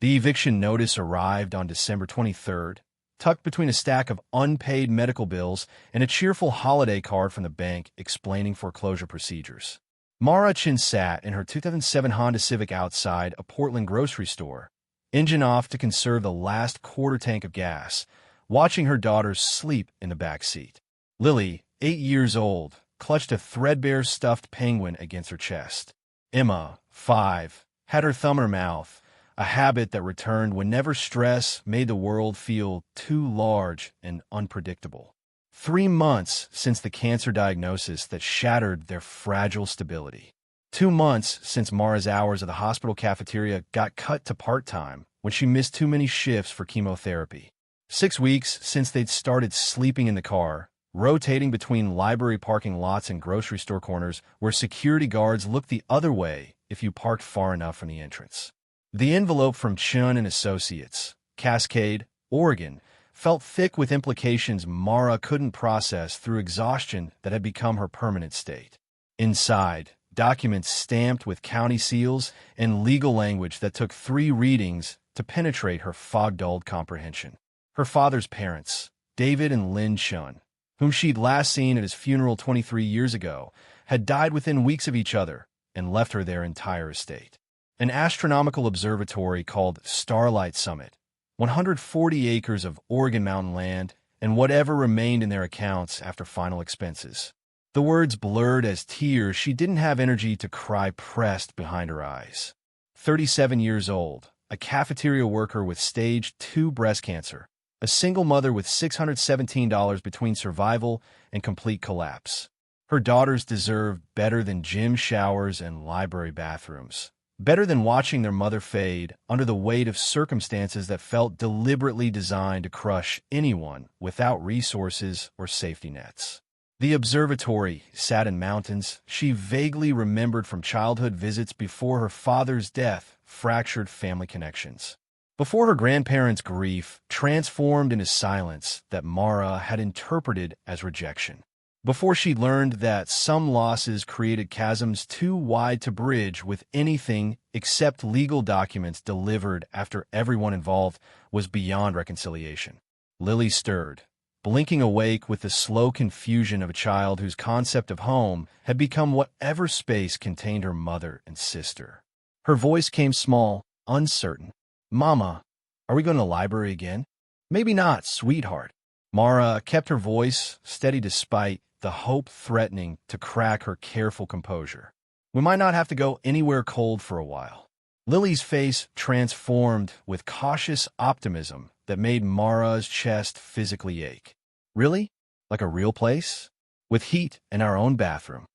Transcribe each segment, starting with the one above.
The eviction notice arrived on December 23rd, tucked between a stack of unpaid medical bills and a cheerful holiday card from the bank explaining foreclosure procedures. Chen sat in her 2007 Honda Civic outside a Portland grocery store, engine off to conserve the last quarter tank of gas, watching her daughters sleep in the back seat. Lily, 8 years old, clutched a threadbare stuffed penguin against her chest. Emma, 5, had her thumb in her mouth, a habit that returned whenever stress made the world feel too large and unpredictable. 3 months since the cancer diagnosis that shattered their fragile stability. 2 months since Mara's hours at the hospital cafeteria got cut to part-time when she missed too many shifts for chemotherapy. 6 weeks since they'd started sleeping in the car, rotating between library parking lots and grocery store corners where security guards looked the other way if you parked far enough from the entrance. The envelope from Chen and Associates, Cascade, Oregon, felt thick with implications Mara couldn't process through exhaustion that had become her permanent state. Inside, documents stamped with county seals and legal language that took 3 readings to penetrate her fog-dulled comprehension. Her father's parents, David and Lynn Chen, whom she'd last seen at his funeral 23 years ago, had died within weeks of each other and left her their entire estate. An astronomical observatory called Starlight Summit, 140 acres of Oregon mountain land, and whatever remained in their accounts after final expenses. The words blurred as tears she didn't have energy to cry pressed behind her eyes. 37 years old, a cafeteria worker with stage 2 breast cancer, a single mother with $617 between survival and complete collapse. Her daughters deserved better than gym showers and library bathrooms. Better than watching their mother fade under the weight of circumstances that felt deliberately designed to crush anyone without resources or safety nets. The observatory sat in mountains she vaguely remembered from childhood visits before her father's death fractured family connections. Before her grandparents' grief transformed into silence that Mara had interpreted as rejection. Before she learned that some losses created chasms too wide to bridge with anything except legal documents delivered after everyone involved was beyond reconciliation. Lily stirred, blinking awake with the slow confusion of a child whose concept of home had become whatever space contained her mother and sister. Her voice came small, uncertain. "Mama, are we going to the library again?" "Maybe not, sweetheart." Mara kept her voice steady despite the hope threatening to crack her careful composure. "We might not have to go anywhere cold for a while." Lily's face transformed with cautious optimism that made Mara's chest physically ache. "Really? Like a real place? With heat and our own bathroom?"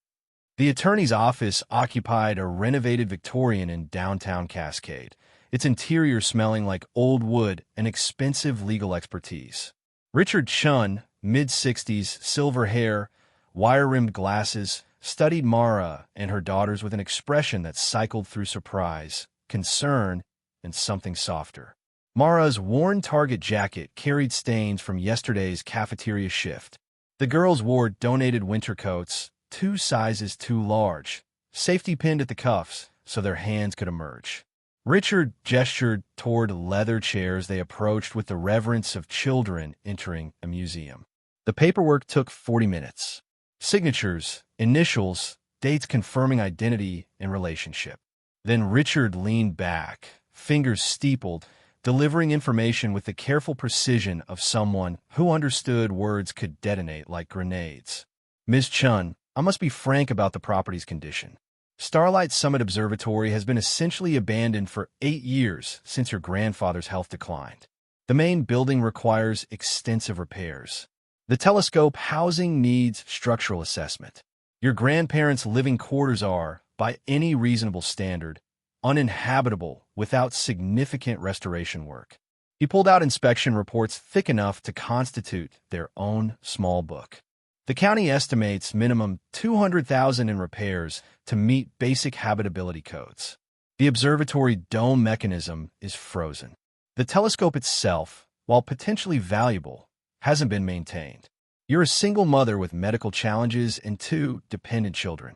The attorney's office occupied a renovated Victorian in downtown Cascade, its interior smelling like old wood and expensive legal expertise. Richard Chen, mid-60s, silver hair, wire-rimmed glasses, studied Mara and her daughters with an expression that cycled through surprise, concern, and something softer. Mara's worn Target jacket carried stains from yesterday's cafeteria shift. The girls wore donated winter coats, 2 sizes too large, safety pinned at the cuffs so their hands could emerge. Richard gestured toward leather chairs they approached with the reverence of children entering a museum. The paperwork took 40 minutes. Signatures, initials, dates confirming identity and relationship. Then Richard leaned back, fingers steepled, delivering information with the careful precision of someone who understood words could detonate like grenades. "Ms. Chen, I must be frank about the property's condition. Starlight Summit Observatory has been essentially abandoned for 8 years since your grandfather's health declined. The main building requires extensive repairs. The telescope housing needs structural assessment. Your grandparents' living quarters are, by any reasonable standard, uninhabitable without significant restoration work." He pulled out inspection reports thick enough to constitute their own small book. The county estimates minimum $200,000 in repairs to meet basic habitability codes. The observatory dome mechanism is frozen. The telescope itself, while potentially valuable, hasn't been maintained. You're a single mother with medical challenges and 2 dependent children.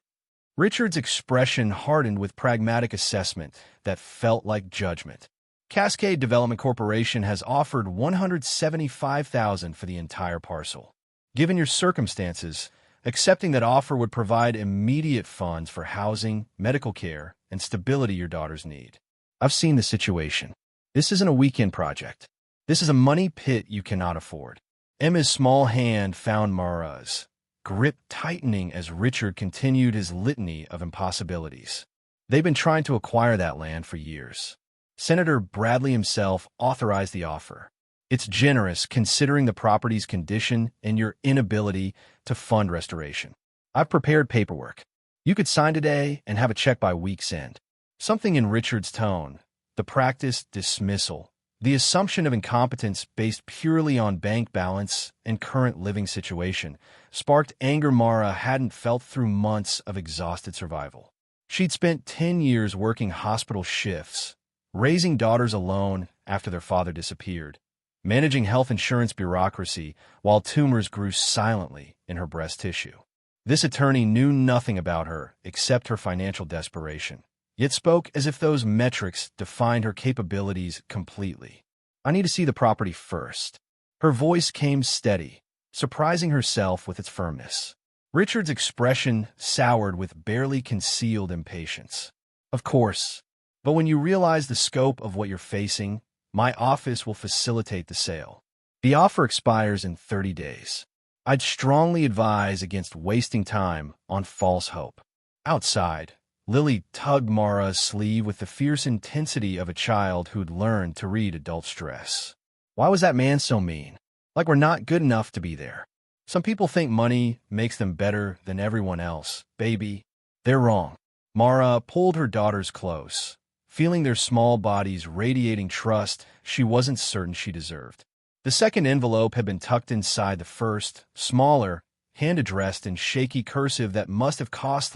Richard's expression hardened with pragmatic assessment that felt like judgment. Cascade Development Corporation has offered $175,000 for the entire parcel. Given your circumstances, accepting that offer would provide immediate funds for housing, medical care, and stability your daughters need. I've seen the situation. This isn't a weekend project. This is a money pit you cannot afford. Emma's small hand found Mara's, grip tightening as Richard continued his litany of impossibilities. They've been trying to acquire that land for years. Senator Bradley himself authorized the offer. It's generous considering the property's condition and your inability to fund restoration. I've prepared paperwork. You could sign today and have a check by week's end. Something in Richard's tone, the practiced dismissal, the assumption of incompetence based purely on bank balance and current living situation, sparked anger Mara hadn't felt through months of exhausted survival. She'd spent 10 years working hospital shifts, raising daughters alone after their father disappeared, managing health insurance bureaucracy while tumors grew silently in her breast tissue. This attorney knew nothing about her except her financial desperation, yet spoke as if those metrics defined her capabilities completely. I need to see the property first. Her voice came steady, surprising herself with its firmness. Richard's expression soured with barely concealed impatience. Of course, but when you realize the scope of what you're facing, my office will facilitate the sale. The offer expires in 30 days. I'd strongly advise against wasting time on false hope. Outside, Lily tugged Mara's sleeve with the fierce intensity of a child who'd learned to read adult stress. Why was that man so mean? Like we're not good enough to be there. Some people think money makes them better than everyone else. Baby, they're wrong. Mara pulled her daughters close, feeling their small bodies radiating trust she wasn't certain she deserved. The second envelope had been tucked inside the first, smaller, hand-addressed in shaky cursive that must have cost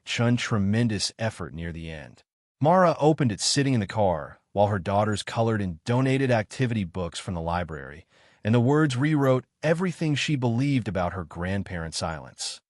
Chen tremendous effort near the end. Mara opened it sitting in the car, while her daughters colored in donated activity books from the library, and the words rewrote everything she believed about her grandparents' silence.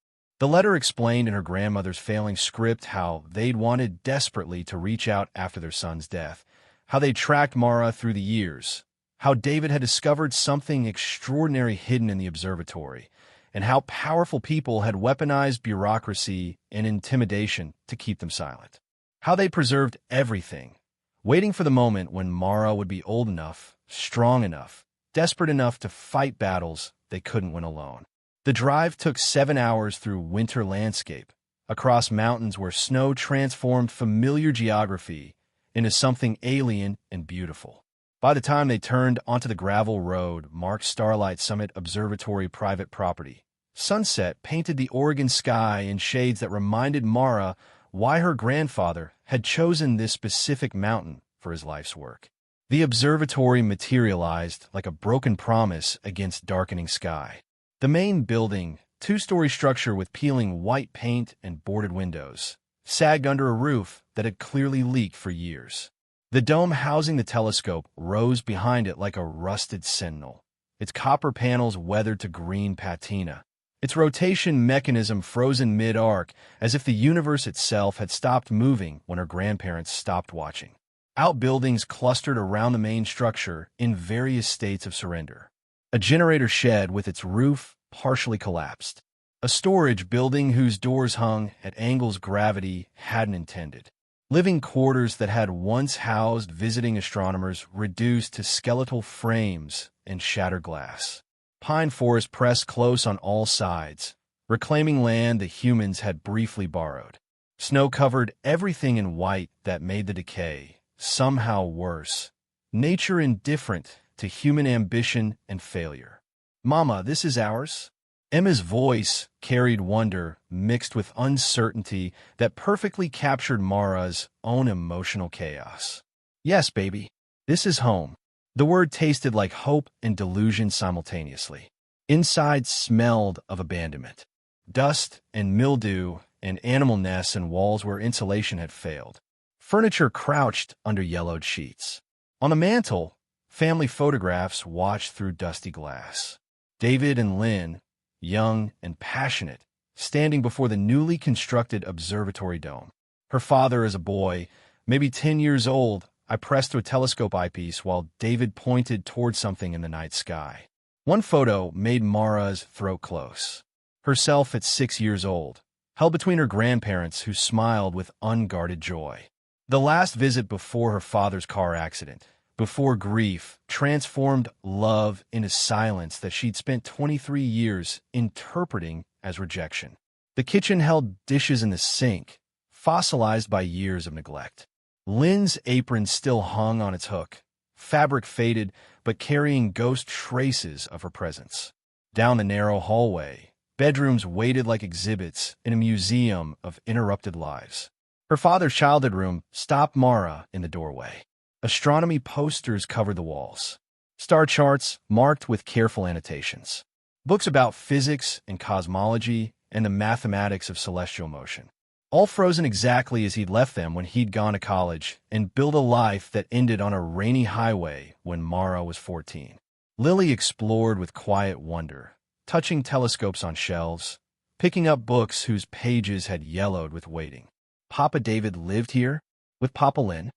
The letter explained in her grandmother's failing script how they'd wanted desperately to reach out after their son's death, how they'd tracked Mara through the years, how David had discovered something extraordinary hidden in the observatory, and how powerful people had weaponized bureaucracy and intimidation to keep them silent. How they preserved everything, waiting for the moment when Mara would be old enough, strong enough, desperate enough to fight battles they couldn't win alone. The drive took 7 hours through winter landscape, across mountains where snow transformed familiar geography into something alien and beautiful. By the time they turned onto the gravel road marked Starlight Summit Observatory private property, sunset painted the Oregon sky in shades that reminded Mara why her grandfather had chosen this specific mountain for his life's work. The observatory materialized like a broken promise against darkening sky. The main building, two-story structure with peeling white paint and boarded windows, sagged under a roof that had clearly leaked for years. The dome housing the telescope rose behind it like a rusted sentinel, its copper panels weathered to green patina, its rotation mechanism frozen mid-arc as if the universe itself had stopped moving when her grandparents stopped watching. Outbuildings clustered around the main structure in various states of surrender. A generator shed with its roof partially collapsed. A storage building whose doors hung at angles gravity hadn't intended. Living quarters that had once housed visiting astronomers reduced to skeletal frames and shattered glass. Pine forest pressed close on all sides, reclaiming land the humans had briefly borrowed. Snow covered everything in white that made the decay somehow worse. Nature indifferent to human ambition and failure. Mama, this is ours? Emma's voice carried wonder mixed with uncertainty that perfectly captured Mara's own emotional chaos. Yes, baby, this is home. The word tasted like hope and delusion simultaneously. Inside smelled of abandonment, dust and mildew and animal nests and walls where insulation had failed. Furniture crouched under yellowed sheets. On the mantel, family photographs watched through dusty glass. David and Lynn, young and passionate, standing before the newly constructed observatory dome. Her father as a boy, maybe 10 years old, I pressed to a telescope eyepiece while David pointed toward something in the night sky. One photo made Mara's throat close. Herself at 6 years old, held between her grandparents who smiled with unguarded joy. The last visit before her father's car accident, before grief, transformed love into silence that she'd spent 23 years interpreting as rejection. The kitchen held dishes in the sink, fossilized by years of neglect. Lynn's apron still hung on its hook, fabric faded but carrying ghost traces of her presence. Down the narrow hallway, bedrooms waited like exhibits in a museum of interrupted lives. Her father's childhood room stopped Mara in the doorway. Astronomy posters covered the walls. Star charts marked with careful annotations. Books about physics and cosmology and the mathematics of celestial motion. All frozen exactly as he'd left them when he'd gone to college and built a life that ended on a rainy highway when Mara was 14. Lily explored with quiet wonder, touching telescopes on shelves, picking up books whose pages had yellowed with waiting. Papa David lived here with Papa Lynn.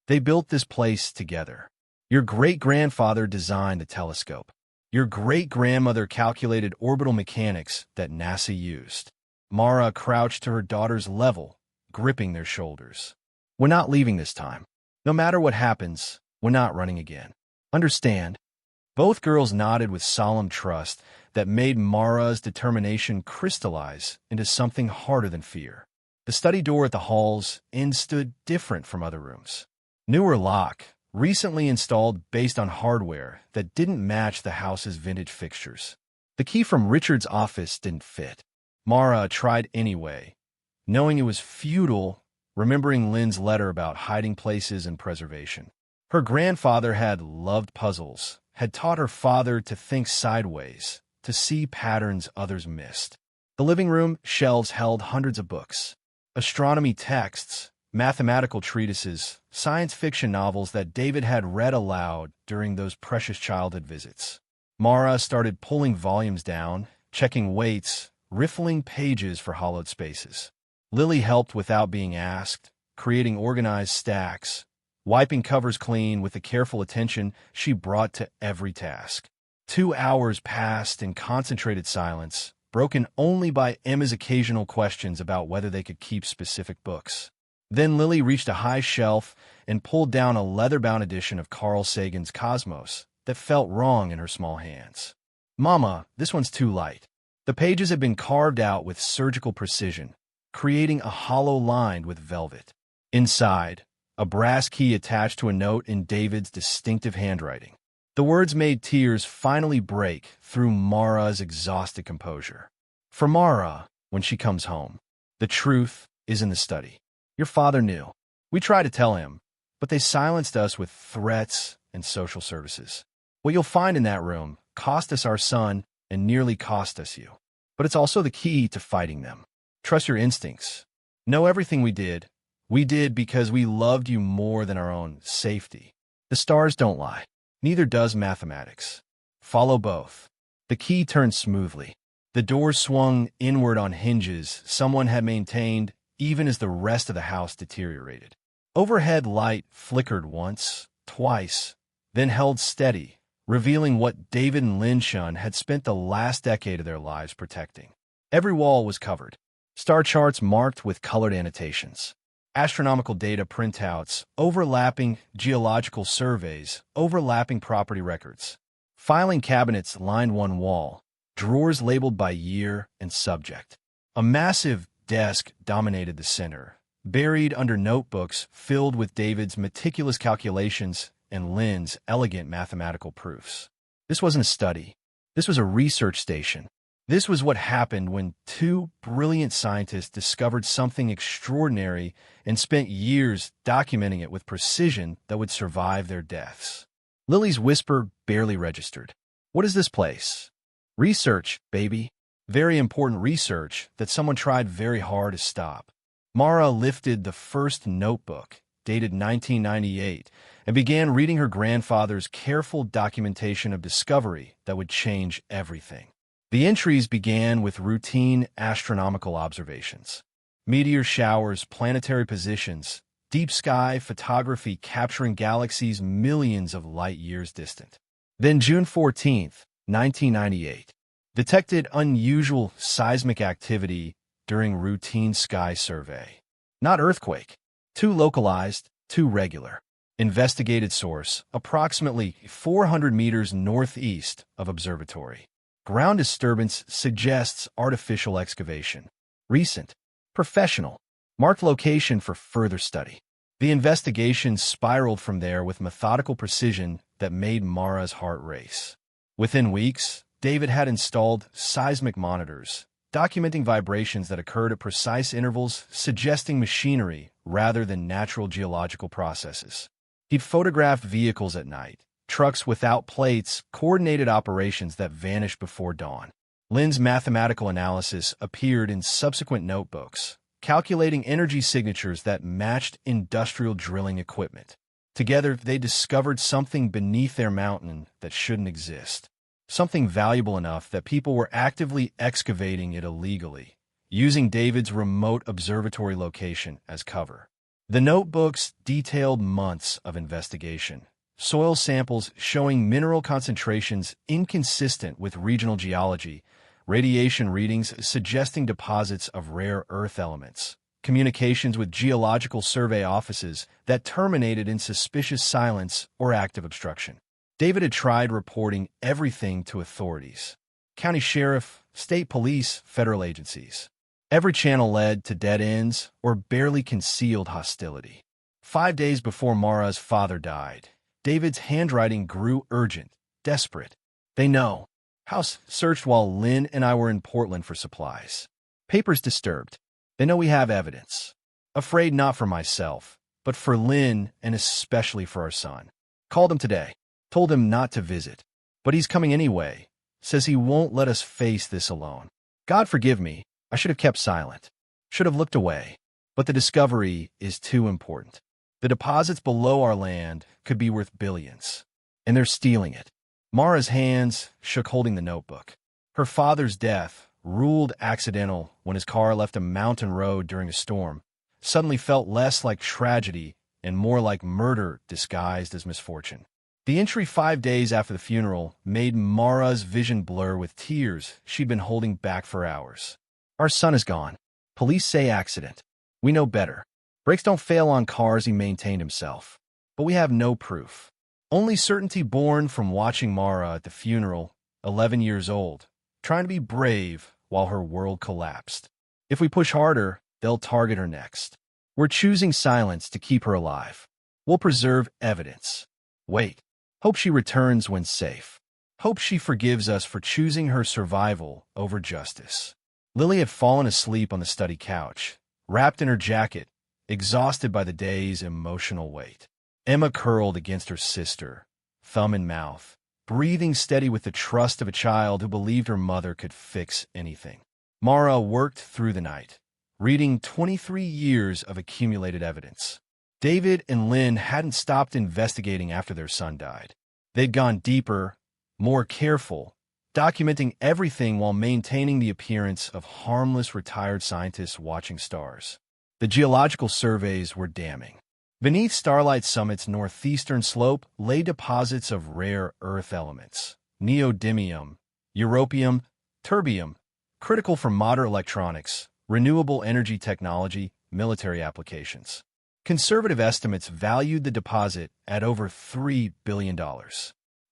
They built this place together. Your great-grandfather designed the telescope. Your great-grandmother calculated orbital mechanics that NASA used. Mara crouched to her daughter's level, gripping their shoulders. We're not leaving this time. No matter what happens, we're not running again. Understand? Both girls nodded with solemn trust that made Mara's determination crystallize into something harder than fear. The study door at the hall's end stood different from other rooms. Newer lock, recently installed based on hardware that didn't match the house's vintage fixtures. The key from Richard's office didn't fit. Mara tried anyway, knowing it was futile, remembering Lynn's letter about hiding places and preservation. Her grandfather had loved puzzles, had taught her father to think sideways, to see patterns others missed. The living room shelves held hundreds of books. Astronomy texts, mathematical treatises, science fiction novels that David had read aloud during those precious childhood visits. Mara started pulling volumes down, checking weights, riffling pages for hollowed spaces. Lily helped without being asked, creating organized stacks, wiping covers clean with the careful attention she brought to every task. 2 hours passed in concentrated silence, broken only by Emma's occasional questions about whether they could keep specific books. Then Lily reached a high shelf and pulled down a leather-bound edition of Carl Sagan's Cosmos that felt wrong in her small hands. "Mama, this one's too light." The pages had been carved out with surgical precision, creating a hollow lined with velvet. Inside, a brass key attached to a note in David's distinctive handwriting. The words made tears finally break through Mara's exhausted composure. For Mara, when she comes home, the truth is in the study. Your father knew. We tried to tell him, but they silenced us with threats and social services. What you'll find in that room cost us our son and nearly cost us you. But it's also the key to fighting them. Trust your instincts. Know everything we did because we loved you more than our own safety. The stars don't lie. Neither does mathematics. Follow both. The key turned smoothly. The door swung inward on hinges someone had maintained even as the rest of the house deteriorated. Overhead light flickered once, twice, then held steady, revealing what David and Lynn Chen had spent the last decade of their lives protecting. Every wall was covered. Star charts marked with colored annotations. Astronomical data printouts, overlapping geological surveys, overlapping property records. Filing cabinets lined one wall, drawers labeled by year and subject. A massive desk dominated the center, buried under notebooks filled with David's meticulous calculations and Lynn's elegant mathematical proofs. This wasn't a study. This was a research station. This was what happened when two brilliant scientists discovered something extraordinary and spent years documenting it with precision that would survive their deaths. Lily's whisper barely registered. "What is this place?" "Research, baby. Very important research that someone tried very hard to stop." Mara lifted the first notebook, dated 1998, and began reading her grandfather's careful documentation of discovery that would change everything. The entries began with routine astronomical observations. Meteor showers, planetary positions, deep sky photography capturing galaxies millions of light-years distant. Then June 14th, 1998, detected unusual seismic activity during routine sky survey. Not earthquake. Too localized, too regular. Investigated source, approximately 400 meters northeast of Observatory. Ground disturbance suggests artificial excavation. Recent. Professional. Marked location for further study. The investigation spiraled from there with methodical precision that made Mara's heart race. Within weeks, David had installed seismic monitors, documenting vibrations that occurred at precise intervals, suggesting machinery rather than natural geological processes. He'd photographed vehicles at night, trucks without plates, coordinated operations that vanished before dawn. Lynn's mathematical analysis appeared in subsequent notebooks, calculating energy signatures that matched industrial drilling equipment. Together, they discovered something beneath their mountain that shouldn't exist. Something valuable enough that people were actively excavating it illegally, using David's remote observatory location as cover. The notebooks detailed months of investigation, soil samples showing mineral concentrations inconsistent with regional geology, radiation readings suggesting deposits of rare earth elements, communications with geological survey offices that terminated in suspicious silence or active obstruction. David had tried reporting everything to authorities: county sheriff, state police, federal agencies. Every channel led to dead ends or barely concealed hostility. 5 days before Mara's father died, David's handwriting grew urgent, desperate. They know. House searched while Lynn and I were in Portland for supplies. Papers disturbed. They know we have evidence. Afraid not for myself, but for Lynn and especially for our son. Called him today. Told him not to visit. But he's coming anyway. Says he won't let us face this alone. God forgive me. I should have kept silent. Should have looked away. But the discovery is too important. The deposits below our land could be worth billions. And they're stealing it. Mara's hands shook holding the notebook. Her father's death, ruled accidental when his car left a mountain road during a storm, suddenly felt less like tragedy and more like murder disguised as misfortune. The entry 5 days after the funeral made Mara's vision blur with tears she'd been holding back for hours. Our son is gone. Police say accident. We know better. Brakes don't fail on cars he maintained himself. But we have no proof. Only certainty born from watching Mara at the funeral, 11 years old, trying to be brave while her world collapsed. If we push harder, they'll target her next. We're choosing silence to keep her alive. We'll preserve evidence. Wait. Hope she returns when safe. Hope she forgives us for choosing her survival over justice. Lily had fallen asleep on the study couch, wrapped in her jacket, exhausted by the day's emotional weight. Emma curled against her sister, thumb in mouth, breathing steady with the trust of a child who believed her mother could fix anything. Mara worked through the night, reading 23 years of accumulated evidence. David and Lynn hadn't stopped investigating after their son died. They'd gone deeper, more careful, documenting everything while maintaining the appearance of harmless retired scientists watching stars. The geological surveys were damning. Beneath Starlight Summit's northeastern slope lay deposits of rare earth elements: neodymium, europium, terbium, critical for modern electronics, renewable energy technology, military applications. Conservative estimates valued the deposit at over $3 billion.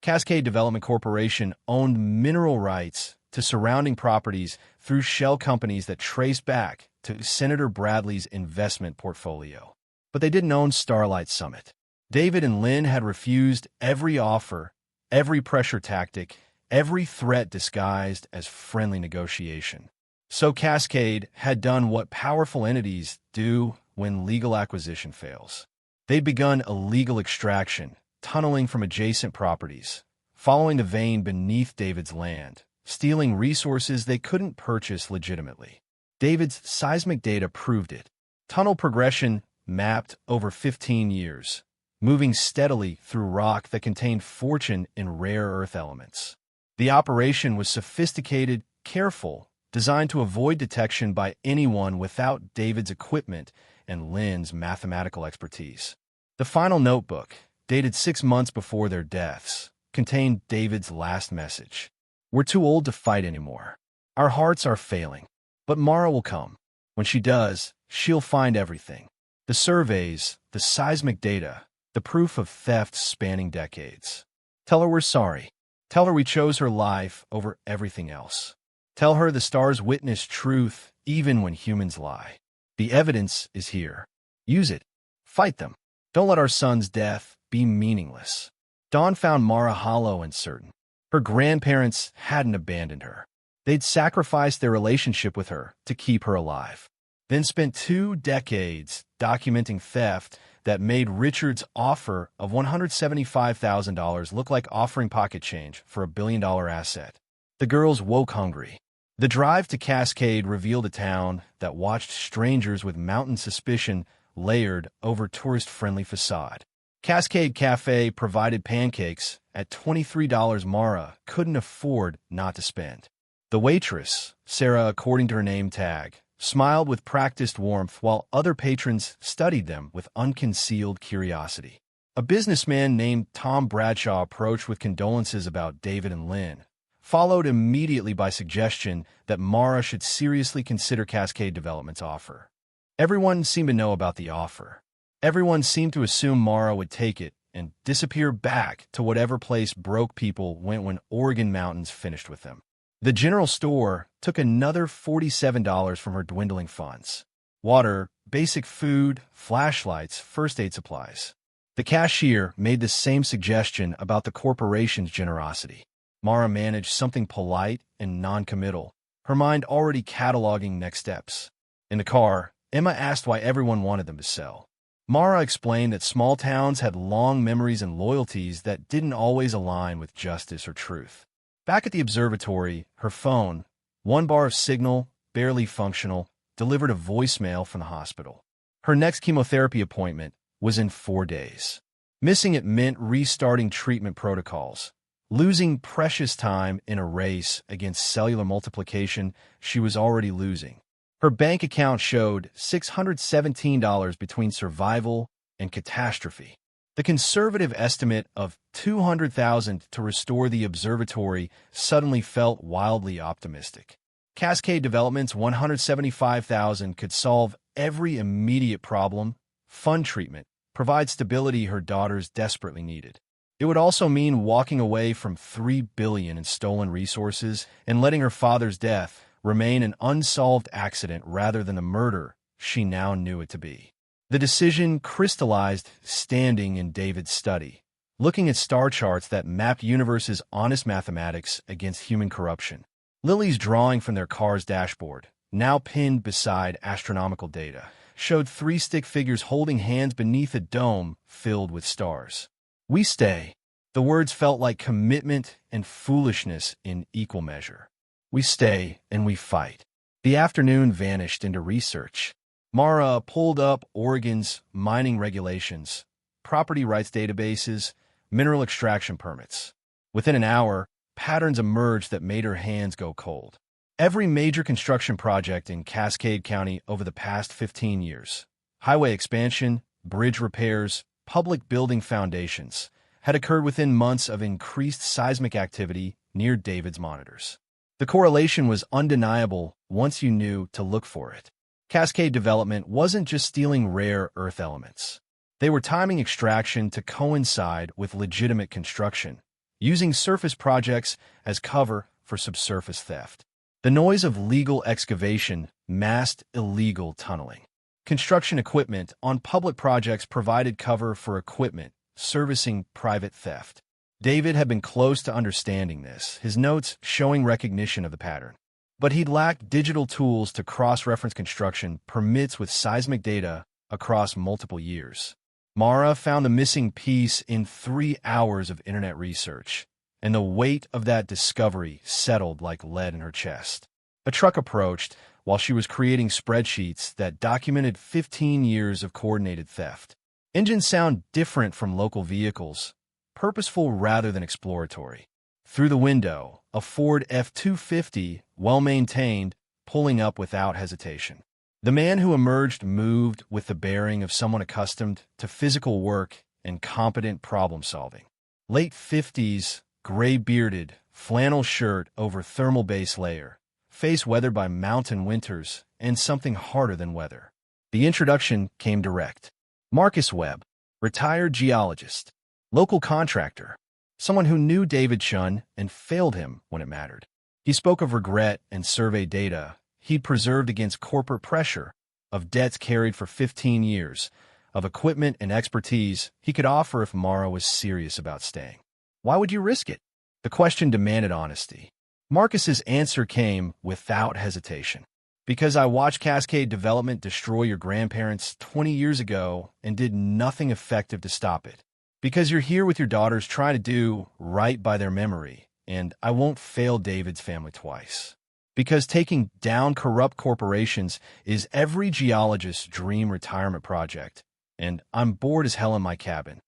Cascade Development Corporation owned mineral rights to surrounding properties through shell companies that traced back to Senator Bradley's investment portfolio. But they didn't own Starlight Summit. David and Lynn had refused every offer, every pressure tactic, every threat disguised as friendly negotiation. So Cascade had done what powerful entities do when legal acquisition fails. They'd begun illegal extraction, tunneling from adjacent properties, following the vein beneath David's land, stealing resources they couldn't purchase legitimately. David's seismic data proved it. Tunnel progression mapped over 15 years, moving steadily through rock that contained fortune in rare earth elements. The operation was sophisticated, careful, designed to avoid detection by anyone without David's equipment and Lynn's mathematical expertise. The final notebook, dated 6 months before their deaths, contained David's last message. "We're too old to fight anymore. Our hearts are failing. But Mara will come. When she does, she'll find everything. The surveys, the seismic data, the proof of theft spanning decades. Tell her we're sorry. Tell her we chose her life over everything else. Tell her the stars witness truth even when humans lie. The evidence is here. Use it. Fight them. Don't let our son's death be meaningless." Dawn found Mara hollow and certain. Her grandparents hadn't abandoned her. They'd sacrificed their relationship with her to keep her alive, then spent 2 decades documenting theft that made Richard's offer of $175,000 look like offering pocket change for $1 billion asset. The girls woke hungry. The drive to Cascade revealed a town that watched strangers with mountain suspicion layered over tourist-friendly facade. Cascade Cafe provided pancakes at $23 Mara couldn't afford not to spend. The waitress, Sarah according to her name tag, smiled with practiced warmth while other patrons studied them with unconcealed curiosity. A businessman named Tom Bradshaw approached with condolences about David and Lynn, followed immediately by suggestion that Mara should seriously consider Cascade Development's offer. Everyone seemed to know about the offer. Everyone seemed to assume Mara would take it and disappear back to whatever place broke people went when Oregon mountains finished with them. The general store took another $47 from her dwindling funds. Water, basic food, flashlights, first aid supplies. The cashier made the same suggestion about the corporation's generosity. Mara managed something polite and non-committal, her mind already cataloging next steps. In the car, Emma asked why everyone wanted them to sell. Mara explained that small towns had long memories and loyalties that didn't always align with justice or truth. Back at the observatory, her phone, 1 bar of signal, barely functional, delivered a voicemail from the hospital. Her next chemotherapy appointment was in 4 days. Missing it meant restarting treatment protocols, losing precious time in a race against cellular multiplication she was already losing. Her bank account showed $617 between survival and catastrophe. The conservative estimate of $200,000 to restore the observatory suddenly felt wildly optimistic. Cascade Development's $175,000 could solve every immediate problem, fund treatment, provide stability her daughters desperately needed. It would also mean walking away from $3 billion in stolen resources and letting her father's death remain an unsolved accident rather than the murder she now knew it to be. The decision crystallized standing in David's study, looking at star charts that mapped universe's honest mathematics against human corruption. Lily's drawing from their car's dashboard, now pinned beside astronomical data, showed 3 stick figures holding hands beneath a dome filled with stars. "We stay." The words felt like commitment and foolishness in equal measure. We stay and we fight. The afternoon vanished into research. Mara pulled up Oregon's mining regulations, property rights databases, mineral extraction permits. Within an hour, patterns emerged that made her hands go cold. Every major construction project in Cascade County over the past 15 years, highway expansion, bridge repairs, public building foundations, had occurred within months of increased seismic activity near David's monitors. The correlation was undeniable once you knew to look for it. Cascade Development wasn't just stealing rare earth elements. They were timing extraction to coincide with legitimate construction, using surface projects as cover for subsurface theft. The noise of legal excavation masked illegal tunneling. Construction equipment on public projects provided cover for equipment servicing private theft. David had been close to understanding this, his notes showing recognition of the pattern. But he'd lacked digital tools to cross-reference construction permits with seismic data across multiple years. Mara found the missing piece in 3 hours of internet research, and the weight of that discovery settled like lead in her chest. A truck approached while she was creating spreadsheets that documented 15 years of coordinated theft. Engines sound different from local vehicles, purposeful rather than exploratory. Through the window, a Ford F-250, well-maintained, pulling up without hesitation. The man who emerged moved with the bearing of someone accustomed to physical work and competent problem-solving. Late 50s, gray-bearded, flannel shirt over thermal base layer, face weathered by mountain winters and something harder than weather. The introduction came direct. Marcus Webb, retired geologist, local contractor, someone who knew David Chen and failed him when it mattered. He spoke of regret and survey data he'd preserved against corporate pressure, of debts carried for 15 years, of equipment and expertise he could offer if Mara was serious about staying. Why would you risk it? The question demanded honesty. Marcus's answer came without hesitation. Because I watched Cascade Development destroy your grandparents 20 years ago and did nothing effective to stop it. Because you're here with your daughters trying to do right by their memory, and I won't fail David's family twice. Because taking down corrupt corporations is every geologist's dream retirement project, and I'm bored as hell in my cabin.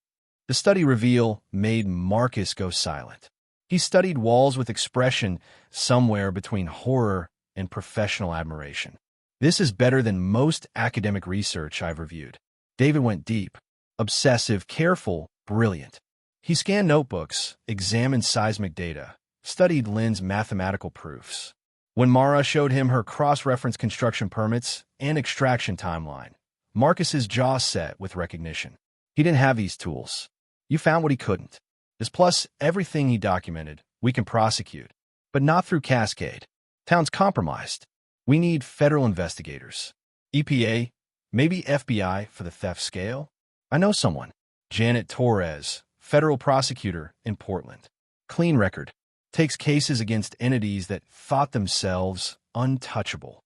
The study reveal made Marcus go silent. He studied walls with expression somewhere between horror and professional admiration. This is better than most academic research I've reviewed. David went deep, obsessive, careful, brilliant. He scanned notebooks, examined seismic data, studied Lynn's mathematical proofs. When Mara showed him her cross-reference construction permits and extraction timeline, Marcus's jaw set with recognition. He didn't have these tools. You found what he couldn't. This plus everything he documented, we can prosecute. But not through Cascade. Town's compromised. We need federal investigators. EPA, maybe FBI for the theft scale? I know someone. Janet Torres, federal prosecutor in Portland. Clean record. Takes cases against entities that thought themselves untouchable.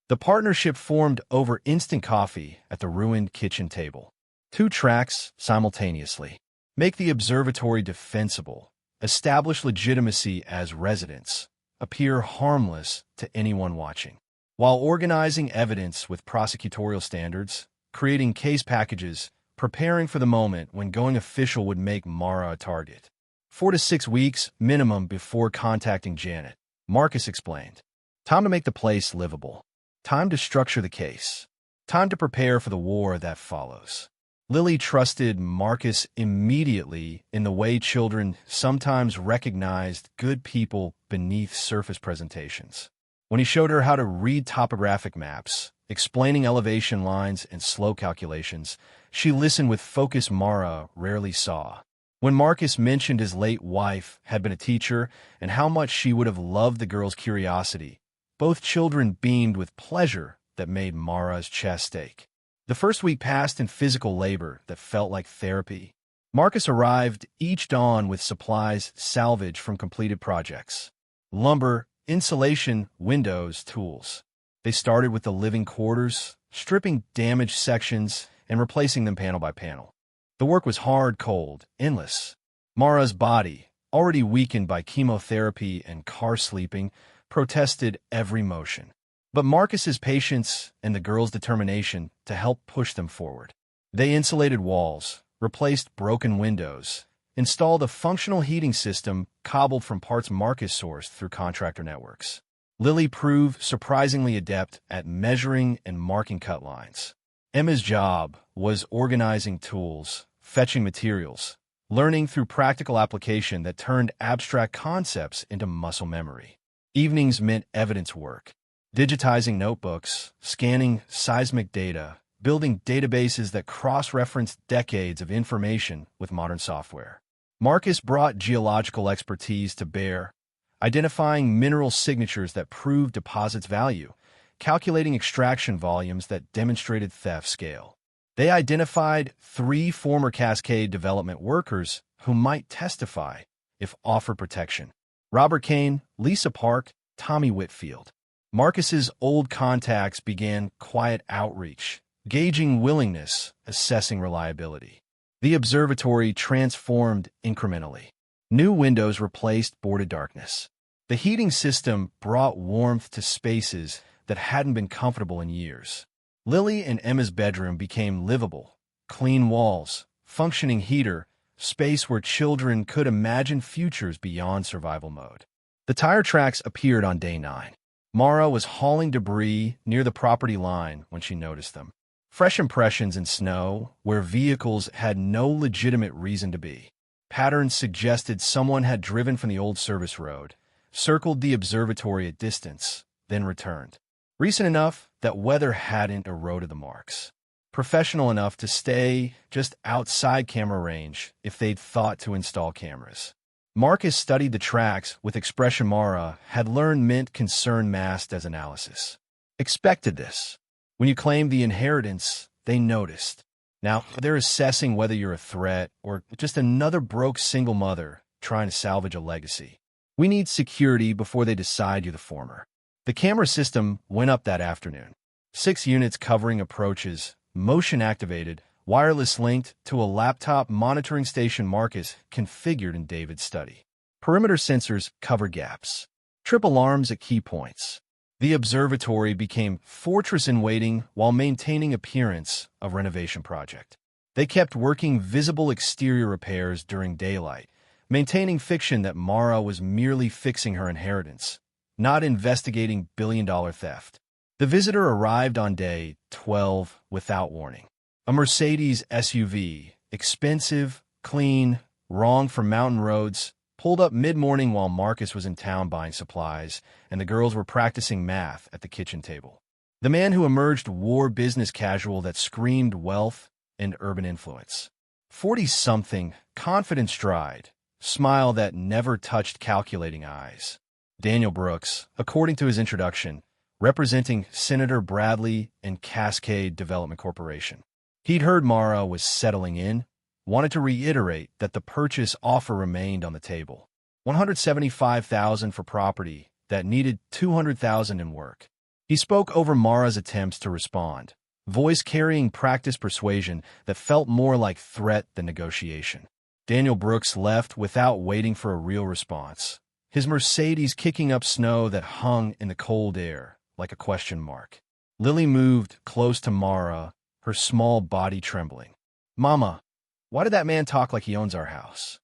The partnership formed over instant coffee at the ruined kitchen table. 2 tracks simultaneously. Make the observatory defensible. Establish legitimacy as residents. Appear harmless to anyone watching. While organizing evidence with prosecutorial standards, creating case packages, preparing for the moment when going official would make Mara a target. 4 to 6 weeks minimum before contacting Janet. Marcus explained. Time to make the place livable. Time to structure the case. Time to prepare for the war that follows. Lily trusted Marcus immediately in the way children sometimes recognized good people beneath surface presentations. When he showed her how to read topographic maps, explaining elevation lines and slow calculations, she listened with focus Mara rarely saw. When Marcus mentioned his late wife had been a teacher and how much she would have loved the girl's curiosity, both children beamed with pleasure that made Mara's chest ache. The first week passed in physical labor that felt like therapy. Marcus arrived each dawn with supplies salvaged from completed projects. Lumber, insulation, windows, tools. They started with the living quarters, stripping damaged sections and replacing them panel by panel. The work was hard, cold, endless. Mara's body, already weakened by chemotherapy and car sleeping, protested every motion. But Marcus's patience and the girl's determination to help push them forward. They insulated walls, replaced broken windows, installed a functional heating system cobbled from parts Marcus sourced through contractor networks. Lily proved surprisingly adept at measuring and marking cut lines. Emma's job was organizing tools, fetching materials, learning through practical application that turned abstract concepts into muscle memory. Evenings meant evidence work, digitizing notebooks, scanning seismic data, building databases that cross-referenced decades of information with modern software. Marcus brought geological expertise to bear, identifying mineral signatures that proved deposits' value, calculating extraction volumes that demonstrated theft scale. They identified 3 former Cascade Development workers who might testify if offered protection. Robert Kane, Lisa Park, Tommy Whitfield. Marcus's old contacts began quiet outreach, gauging willingness, assessing reliability. The observatory transformed incrementally. New windows replaced boarded darkness. The heating system brought warmth to spaces that hadn't been comfortable in years. Lily and Emma's bedroom became livable. Clean walls, functioning heater, space where children could imagine futures beyond survival mode. The tire tracks appeared on day 9. Mara was hauling debris near the property line when she noticed them. Fresh impressions in snow where vehicles had no legitimate reason to be. Patterns suggested someone had driven from the old service road, circled the observatory at distance, then returned. Recent enough that weather hadn't eroded the marks. Professional enough to stay just outside camera range if they'd thought to install cameras. Marcus studied the tracks with expression Mara had learned meant concern masked as analysis. Expected this. When you claimed the inheritance, they noticed. Now, they're assessing whether you're a threat or just another broke single mother trying to salvage a legacy. We need security before they decide you're the former. The camera system went up that afternoon. 6 units covering approaches, motion-activated, wireless linked to a laptop monitoring station Marcus configured in David's study. Perimeter sensors cover gaps. Trip alarms at key points. The observatory became fortress in waiting while maintaining appearance of renovation project. They kept working visible exterior repairs during daylight, maintaining fiction that Mara was merely fixing her inheritance, not investigating billion-dollar theft. The visitor arrived on day 12 without warning. A Mercedes SUV, expensive, clean, wrong for mountain roads, pulled up mid-morning while Marcus was in town buying supplies, and the girls were practicing math at the kitchen table. The man who emerged wore business casual that screamed wealth and urban influence. 40-something, confident stride, smile that never touched calculating eyes. Daniel Brooks, according to his introduction, representing Senator Bradley and Cascade Development Corporation. He'd heard Mara was settling in, wanted to reiterate that the purchase offer remained on the table. $175,000 for property that needed $200,000 in work. He spoke over Mara's attempts to respond, voice carrying practice persuasion that felt more like threat than negotiation. Daniel Brooks left without waiting for a real response, his Mercedes kicking up snow that hung in the cold air like a question mark. Lily moved close to Mara, her small body trembling. "Mama, why did that man talk like he owns our house?"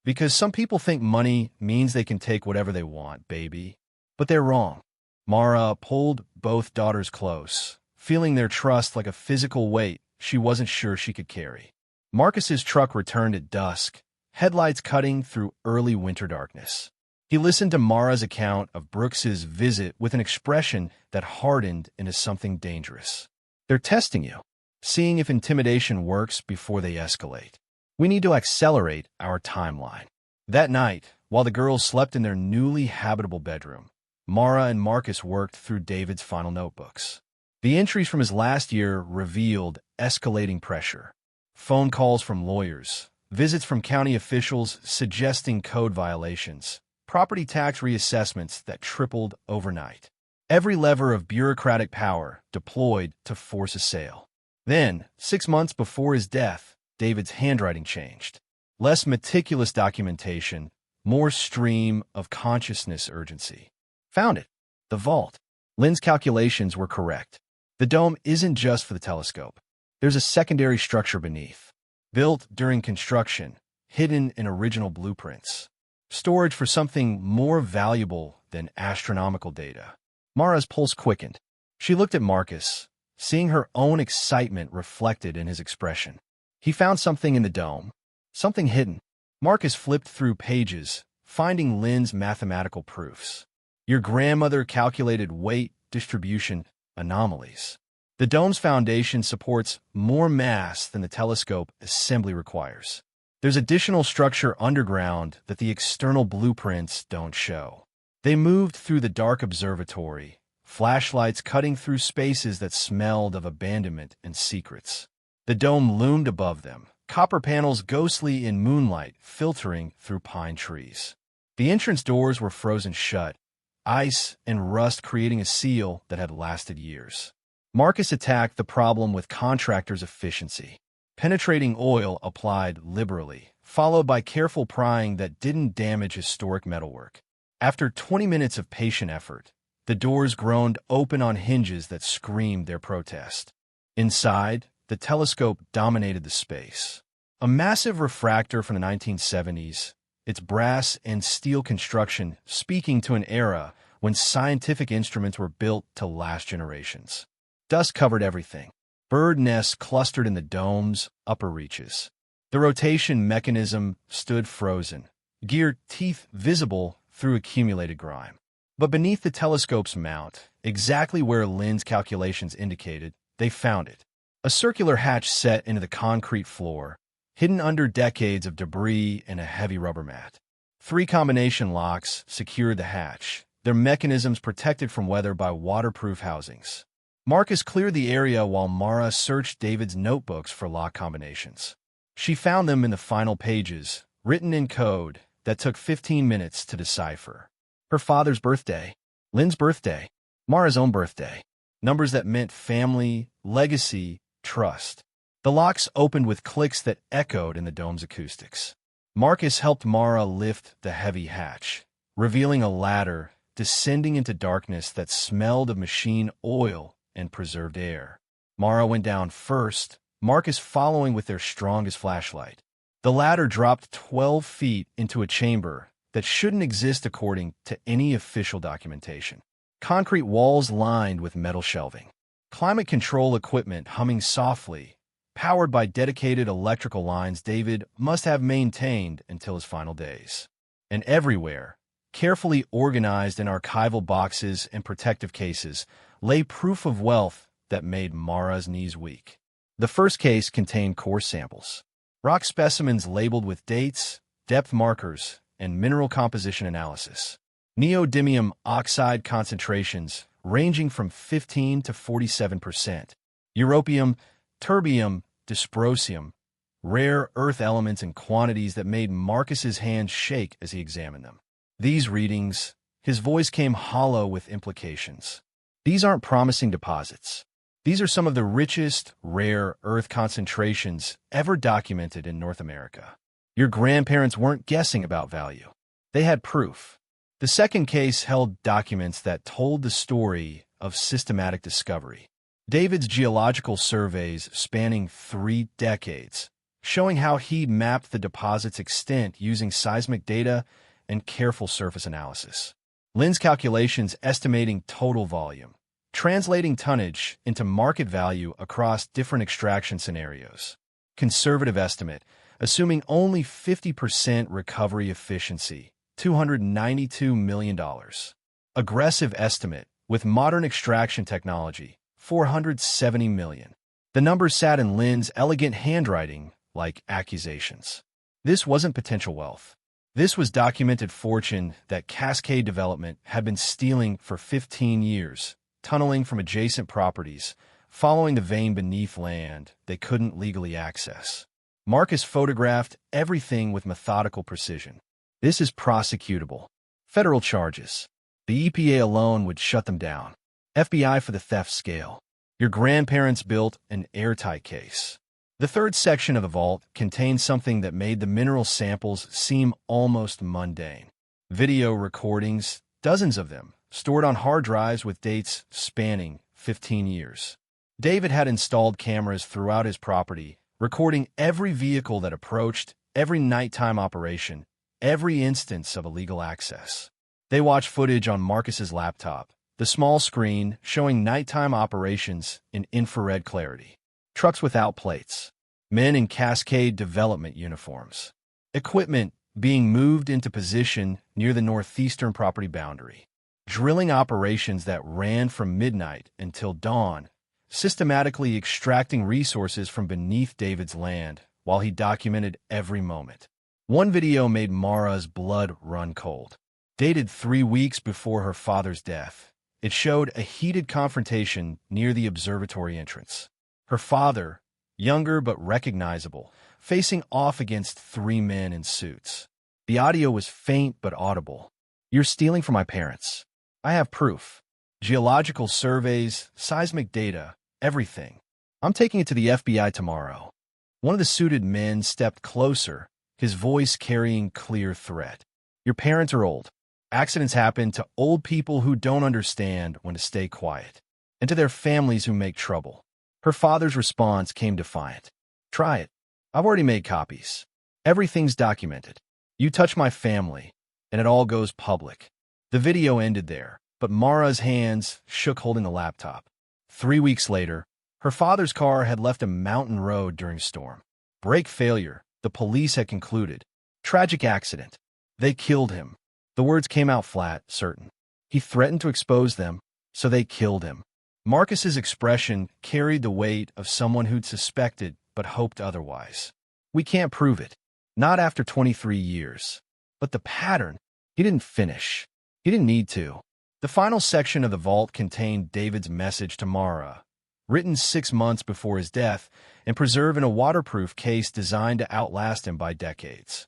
"Because some people think money means they can take whatever they want, baby. But they're wrong." Mara pulled both daughters close, feeling their trust like a physical weight she wasn't sure she could carry. Marcus's truck returned at dusk, headlights cutting through early winter darkness. He listened to Mara's account of Brooks's visit with an expression that hardened into something dangerous. "They're testing you, seeing if intimidation works before they escalate. We need to accelerate our timeline." That night, while the girls slept in their newly habitable bedroom, Mara and Marcus worked through David's final notebooks. The entries from his last year revealed escalating pressure. Phone calls from lawyers, visits from county officials suggesting code violations, property tax reassessments that tripled overnight. Every lever of bureaucratic power deployed to force a sale. Then, 6 months before his death, David's handwriting changed. Less meticulous documentation, more stream of consciousness urgency. Found it. The vault. Lynn's calculations were correct. The dome isn't just for the telescope. There's a secondary structure beneath. Built during construction, hidden in original blueprints. Storage for something more valuable than astronomical data. Mara's pulse quickened. She looked at Marcus, seeing her own excitement reflected in his expression. He found something in the dome, something hidden. Marcus flipped through pages, finding Lynn's mathematical proofs. Your grandmother calculated weight distribution anomalies. The dome's foundation supports more mass than the telescope assembly requires. There's additional structure underground that the external blueprints don't show. They moved through the dark observatory, flashlights cutting through spaces that smelled of abandonment and secrets. The dome loomed above them, copper panels ghostly in moonlight filtering through pine trees. The entrance doors were frozen shut, ice and rust creating a seal that had lasted years. Marcus attacked the problem with contractors' efficiency. Penetrating oil applied liberally, followed by careful prying that didn't damage historic metalwork. After 20 minutes of patient effort, the doors groaned open on hinges that screamed their protest. Inside, the telescope dominated the space. A massive refractor from the 1970s, its brass and steel construction speaking to an era when scientific instruments were built to last generations. Dust covered everything. Bird nests clustered in the dome's upper reaches. The rotation mechanism stood frozen, gear teeth visible through accumulated grime. But beneath the telescope's mount, exactly where Lynn's calculations indicated, they found it. A circular hatch set into the concrete floor, hidden under decades of debris and a heavy rubber mat. 3 combination locks secured the hatch, their mechanisms protected from weather by waterproof housings. Marcus cleared the area while Mara searched David's notebooks for lock combinations. She found them in the final pages, written in code that took 15 minutes to decipher. Her father's birthday, Lynn's birthday, Mara's own birthday. Numbers that meant family, legacy, trust. The locks opened with clicks that echoed in the dome's acoustics. Marcus helped Mara lift the heavy hatch, revealing a ladder descending into darkness that smelled of machine oil and preserved air. Mara went down first, Marcus following with their strongest flashlight. The ladder dropped 12 feet into a chamber that shouldn't exist according to any official documentation. Concrete walls lined with metal shelving. Climate control equipment humming softly, powered by dedicated electrical lines David must have maintained until his final days. And everywhere, carefully organized in archival boxes and protective cases, lay proof of wealth that made Mara's knees weak. The first case contained core samples, rock specimens labeled with dates, depth markers, and mineral composition analysis. Neodymium oxide concentrations ranging from 15 to 47%. Europium, terbium, dysprosium, rare earth elements in quantities that made Marcus's hands shake as he examined them. These readings, his voice came hollow with implications. These aren't promising deposits. These are some of the richest, rare earth concentrations ever documented in North America. Your grandparents weren't guessing about value. They had proof. The second case held documents that told the story of systematic discovery. David's geological surveys spanning 3 decades, showing how he mapped the deposit's extent using seismic data and careful surface analysis. Lynn's calculations estimating total volume, translating tonnage into market value across different extraction scenarios. Conservative estimate, assuming only 50% recovery efficiency, $292 million. Aggressive estimate, with modern extraction technology, $470 million. The numbers sat in Lynn's elegant handwriting like accusations. This wasn't potential wealth. This was documented fortune that Cascade Development had been stealing for 15 years, tunneling from adjacent properties, following the vein beneath land they couldn't legally access. Marcus photographed everything with methodical precision. This is prosecutable. Federal charges. The EPA alone would shut them down. FBI for the theft scale. Your grandparents built an airtight case. The third section of the vault contained something that made the mineral samples seem almost mundane. Video recordings, dozens of them, stored on hard drives with dates spanning 15 years. David had installed cameras throughout his property, recording every vehicle that approached, every nighttime operation, every instance of illegal access. They watched footage on Marcus's laptop, the small screen showing nighttime operations in infrared clarity. Trucks without plates. Men in Cascade Development uniforms. Equipment being moved into position near the northeastern property boundary. Drilling operations that ran from midnight until dawn, systematically extracting resources from beneath David's land while he documented every moment. One video made Mara's blood run cold. Dated 3 weeks before her father's death, it showed a heated confrontation near the observatory entrance. Her father, younger but recognizable, facing off against 3 men in suits. The audio was faint but audible. "You're stealing from my parents. I have proof. Geological surveys, seismic data, everything. I'm taking it to the FBI tomorrow." One of the suited men stepped closer, his voice carrying clear threat. "Your parents are old. Accidents happen to old people who don't understand when to stay quiet, and to their families who make trouble." Her father's response came defiant. "Try it. I've already made copies. Everything's documented. You touch my family, and it all goes public." The video ended there, but Mara's hands shook holding the laptop. 3 weeks later, her father's car had left a mountain road during a storm. Brake failure, the police had concluded. Tragic accident. They killed him. The words came out flat, certain. He threatened to expose them, so they killed him. Marcus's expression carried the weight of someone who'd suspected but hoped otherwise. We can't prove it. Not after 23 years. But the pattern, he didn't finish. He didn't need to. The final section of the vault contained David's message to Mara, written 6 months before his death and preserved in a waterproof case designed to outlast him by decades.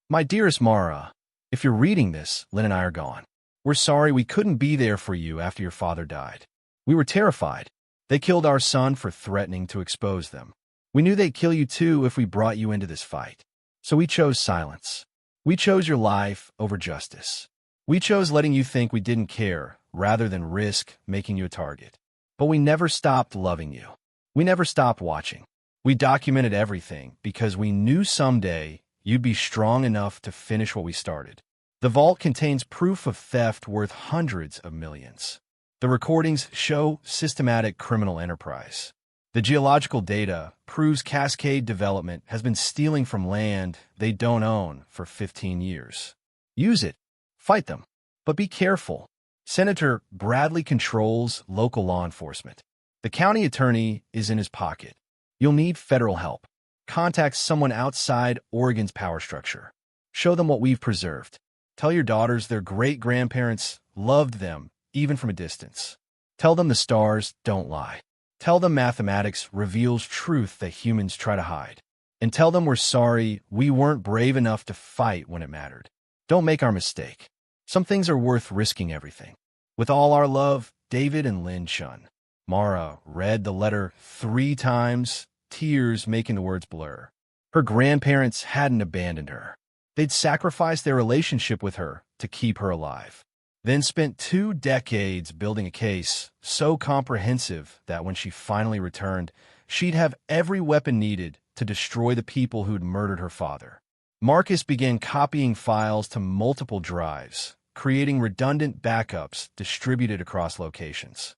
My dearest Mara, if you're reading this, Lynn and I are gone. We're sorry we couldn't be there for you after your father died. We were terrified. They killed our son for threatening to expose them. We knew they'd kill you too if we brought you into this fight. So we chose silence. We chose your life over justice. We chose letting you think we didn't care rather than risk making you a target. But we never stopped loving you. We never stopped watching. We documented everything because we knew someday you'd be strong enough to finish what we started. The vault contains proof of theft worth hundreds of millions. The recordings show systematic criminal enterprise. The geological data proves Cascade Development has been stealing from land they don't own for 15 years. Use it. Fight them. But be careful. Senator Bradley controls local law enforcement. The county attorney is in his pocket. You'll need federal help. Contact someone outside Oregon's power structure. Show them what we've preserved. Tell your daughters their great-grandparents loved them, even from a distance. Tell them the stars don't lie. Tell them mathematics reveals truth that humans try to hide. And tell them we're sorry we weren't brave enough to fight when it mattered. Don't make our mistake. Some things are worth risking everything. With all our love, David and Lynn Chen. Mara read the letter 3 times, tears making the words blur. Her grandparents hadn't abandoned her. They'd sacrificed their relationship with her to keep her alive. Then spent 2 decades building a case so comprehensive that when she finally returned, she'd have every weapon needed to destroy the people who'd murdered her father. Marcus began copying files to multiple drives, creating redundant backups distributed across locations.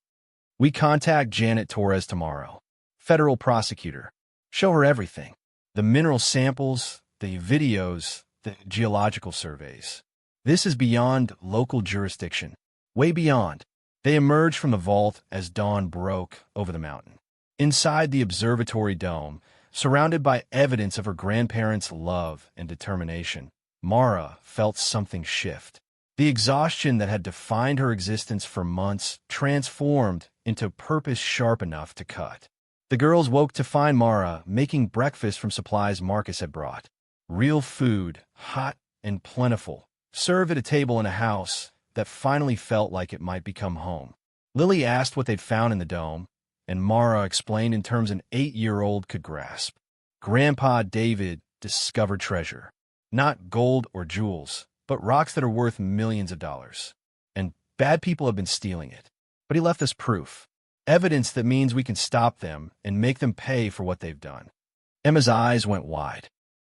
We contact Janet Torres tomorrow, federal prosecutor. Show her everything. The mineral samples, the videos, the geological surveys. This is beyond local jurisdiction. Way beyond. They emerged from the vault as dawn broke over the mountain. Inside the observatory dome, surrounded by evidence of her grandparents' love and determination, Mara felt something shift. The exhaustion that had defined her existence for months transformed into purpose sharp enough to cut. The girls woke to find Mara making breakfast from supplies Marcus had brought. Real food, hot and plentiful, served at a table in a house that finally felt like it might become home. Lily asked what they'd found in the dome, and Mara explained in terms an 8-year-old could grasp. Grandpa David discovered treasure. Not gold or jewels, but rocks that are worth millions of dollars. And bad people have been stealing it. But he left us proof. Evidence that means we can stop them and make them pay for what they've done. Emma's eyes went wide.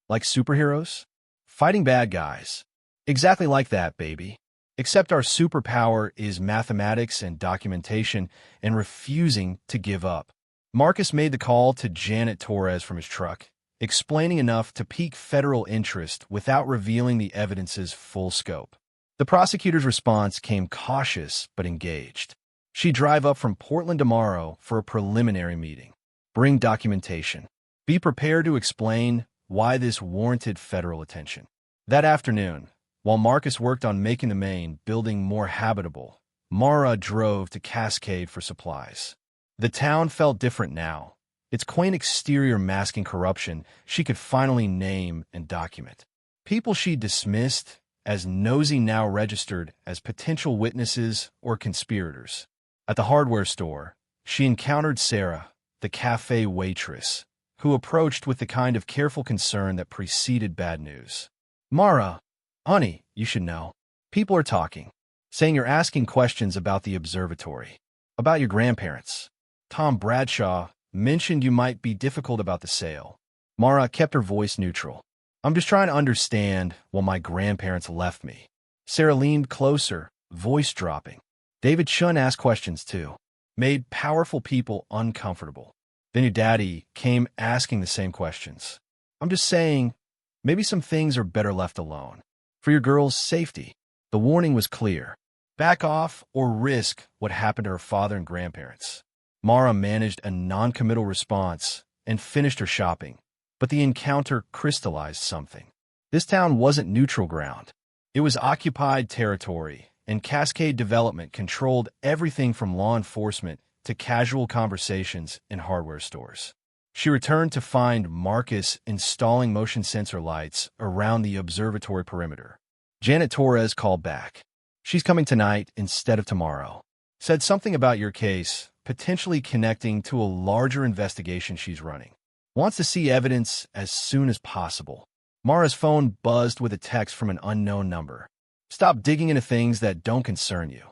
Like superheroes? Fighting bad guys. Exactly like that, baby. Except our superpower is mathematics and documentation and refusing to give up. Marcus made the call to Janet Torres from his truck, explaining enough to pique federal interest without revealing the evidence's full scope. The prosecutor's response came cautious but engaged. She'd drive up from Portland tomorrow for a preliminary meeting. Bring documentation. Be prepared to explain why this warranted federal attention. That afternoon, while Marcus worked on making the main building more habitable, Mara drove to Cascade for supplies. The town felt different now, its quaint exterior masking corruption she could finally name and document. People she dismissed as nosy now registered as potential witnesses or conspirators. At the hardware store, she encountered Sarah, the cafe waitress, who approached with the kind of careful concern that preceded bad news. Mara, honey, you should know. People are talking, saying you're asking questions about the observatory, about your grandparents. Tom Bradshaw mentioned you might be difficult about the sale. Mara kept her voice neutral. I'm just trying to understand why my grandparents left me. Sarah leaned closer, voice dropping. David Chen asked questions too, made powerful people uncomfortable. Then your daddy came asking the same questions. I'm just saying, maybe some things are better left alone. For your girl's safety. The warning was clear. Back off or risk what happened to her father and grandparents. Mara managed a non-committal response and finished her shopping, but the encounter crystallized something. This town wasn't neutral ground. It was occupied territory, and Cascade Development controlled everything from law enforcement to casual conversations in hardware stores. She returned to find Marcus installing motion sensor lights around the observatory perimeter. Janet Torres called back. She's coming tonight instead of tomorrow. Said something about your case, potentially connecting to a larger investigation she's running. Wants to see evidence as soon as possible. Mara's phone buzzed with a text from an unknown number. Stop digging into things that don't concern you.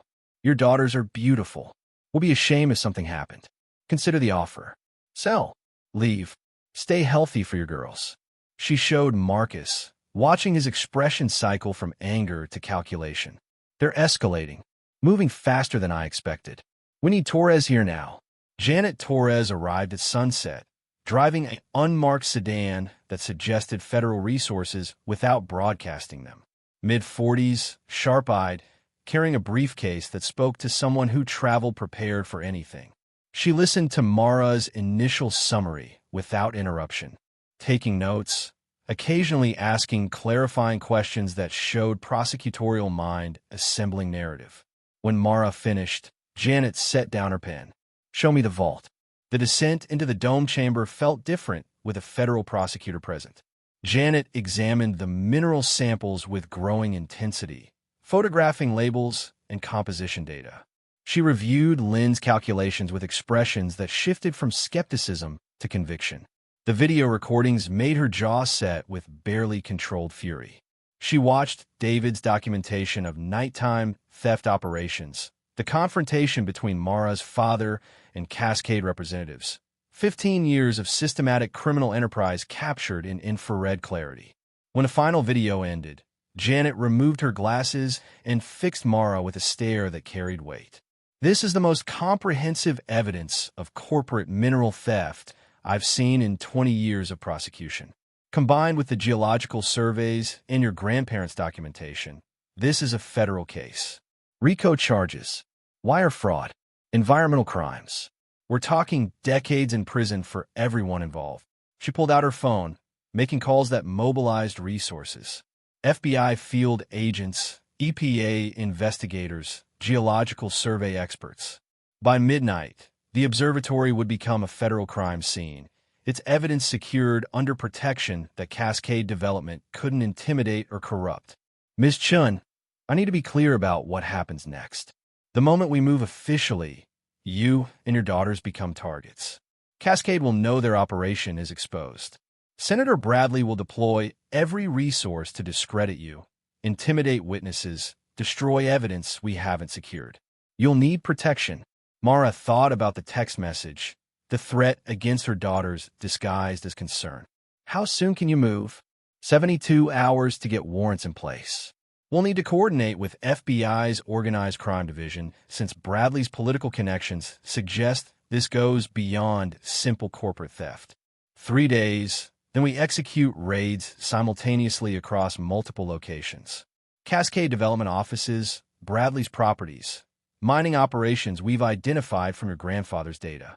Your daughters are beautiful. We'll be ashamed if something happened. Consider the offer. Sell. Leave. Stay healthy for your girls. She showed Marcus, watching his expression cycle from anger to calculation. They're escalating, moving faster than I expected. We need Torres here now. Janet Torres arrived at sunset, driving an unmarked sedan that suggested federal resources without broadcasting them. Mid-40s, sharp-eyed, carrying a briefcase that spoke to someone who traveled prepared for anything. She listened to Mara's initial summary without interruption, taking notes, occasionally asking clarifying questions that showed prosecutorial mind assembling narrative. When Mara finished, Janet set down her pen. Show me the vault. The descent into the dome chamber felt different with a federal prosecutor present. Janet examined the mineral samples with growing intensity, photographing labels and composition data. She reviewed Lynn's calculations with expressions that shifted from skepticism to conviction. The video recordings made her jaw set with barely controlled fury. She watched David's documentation of nighttime theft operations, the confrontation between Mara's father and Cascade representatives. 15 years of systematic criminal enterprise captured in infrared clarity. When the final video ended, Janet removed her glasses and fixed Mara with a stare that carried weight. This is the most comprehensive evidence of corporate mineral theft I've seen in 20 years of prosecution. Combined with the geological surveys and your grandparents' documentation, this is a federal case. RICO charges, wire fraud, environmental crimes. We're talking decades in prison for everyone involved. She pulled out her phone, making calls that mobilized resources. FBI field agents, EPA investigators, geological survey experts. By midnight, the observatory would become a federal crime scene, its evidence secured under protection that Cascade Development couldn't intimidate or corrupt. Ms. Chen, I need to be clear about what happens next. The moment we move officially, you and your daughters become targets. Cascade will know their operation is exposed. Senator Bradley will deploy every resource to discredit you, intimidate witnesses, destroy evidence we haven't secured. You'll need protection. Mara thought about the text message, the threat against her daughters disguised as concern. How soon can you move? 72 hours to get warrants in place. We'll need to coordinate with FBI's Organized Crime Division since Bradley's political connections suggest this goes beyond simple corporate theft. 3 days, then we execute raids simultaneously across multiple locations. Cascade Development offices, Bradley's properties, mining operations we've identified from your grandfather's data.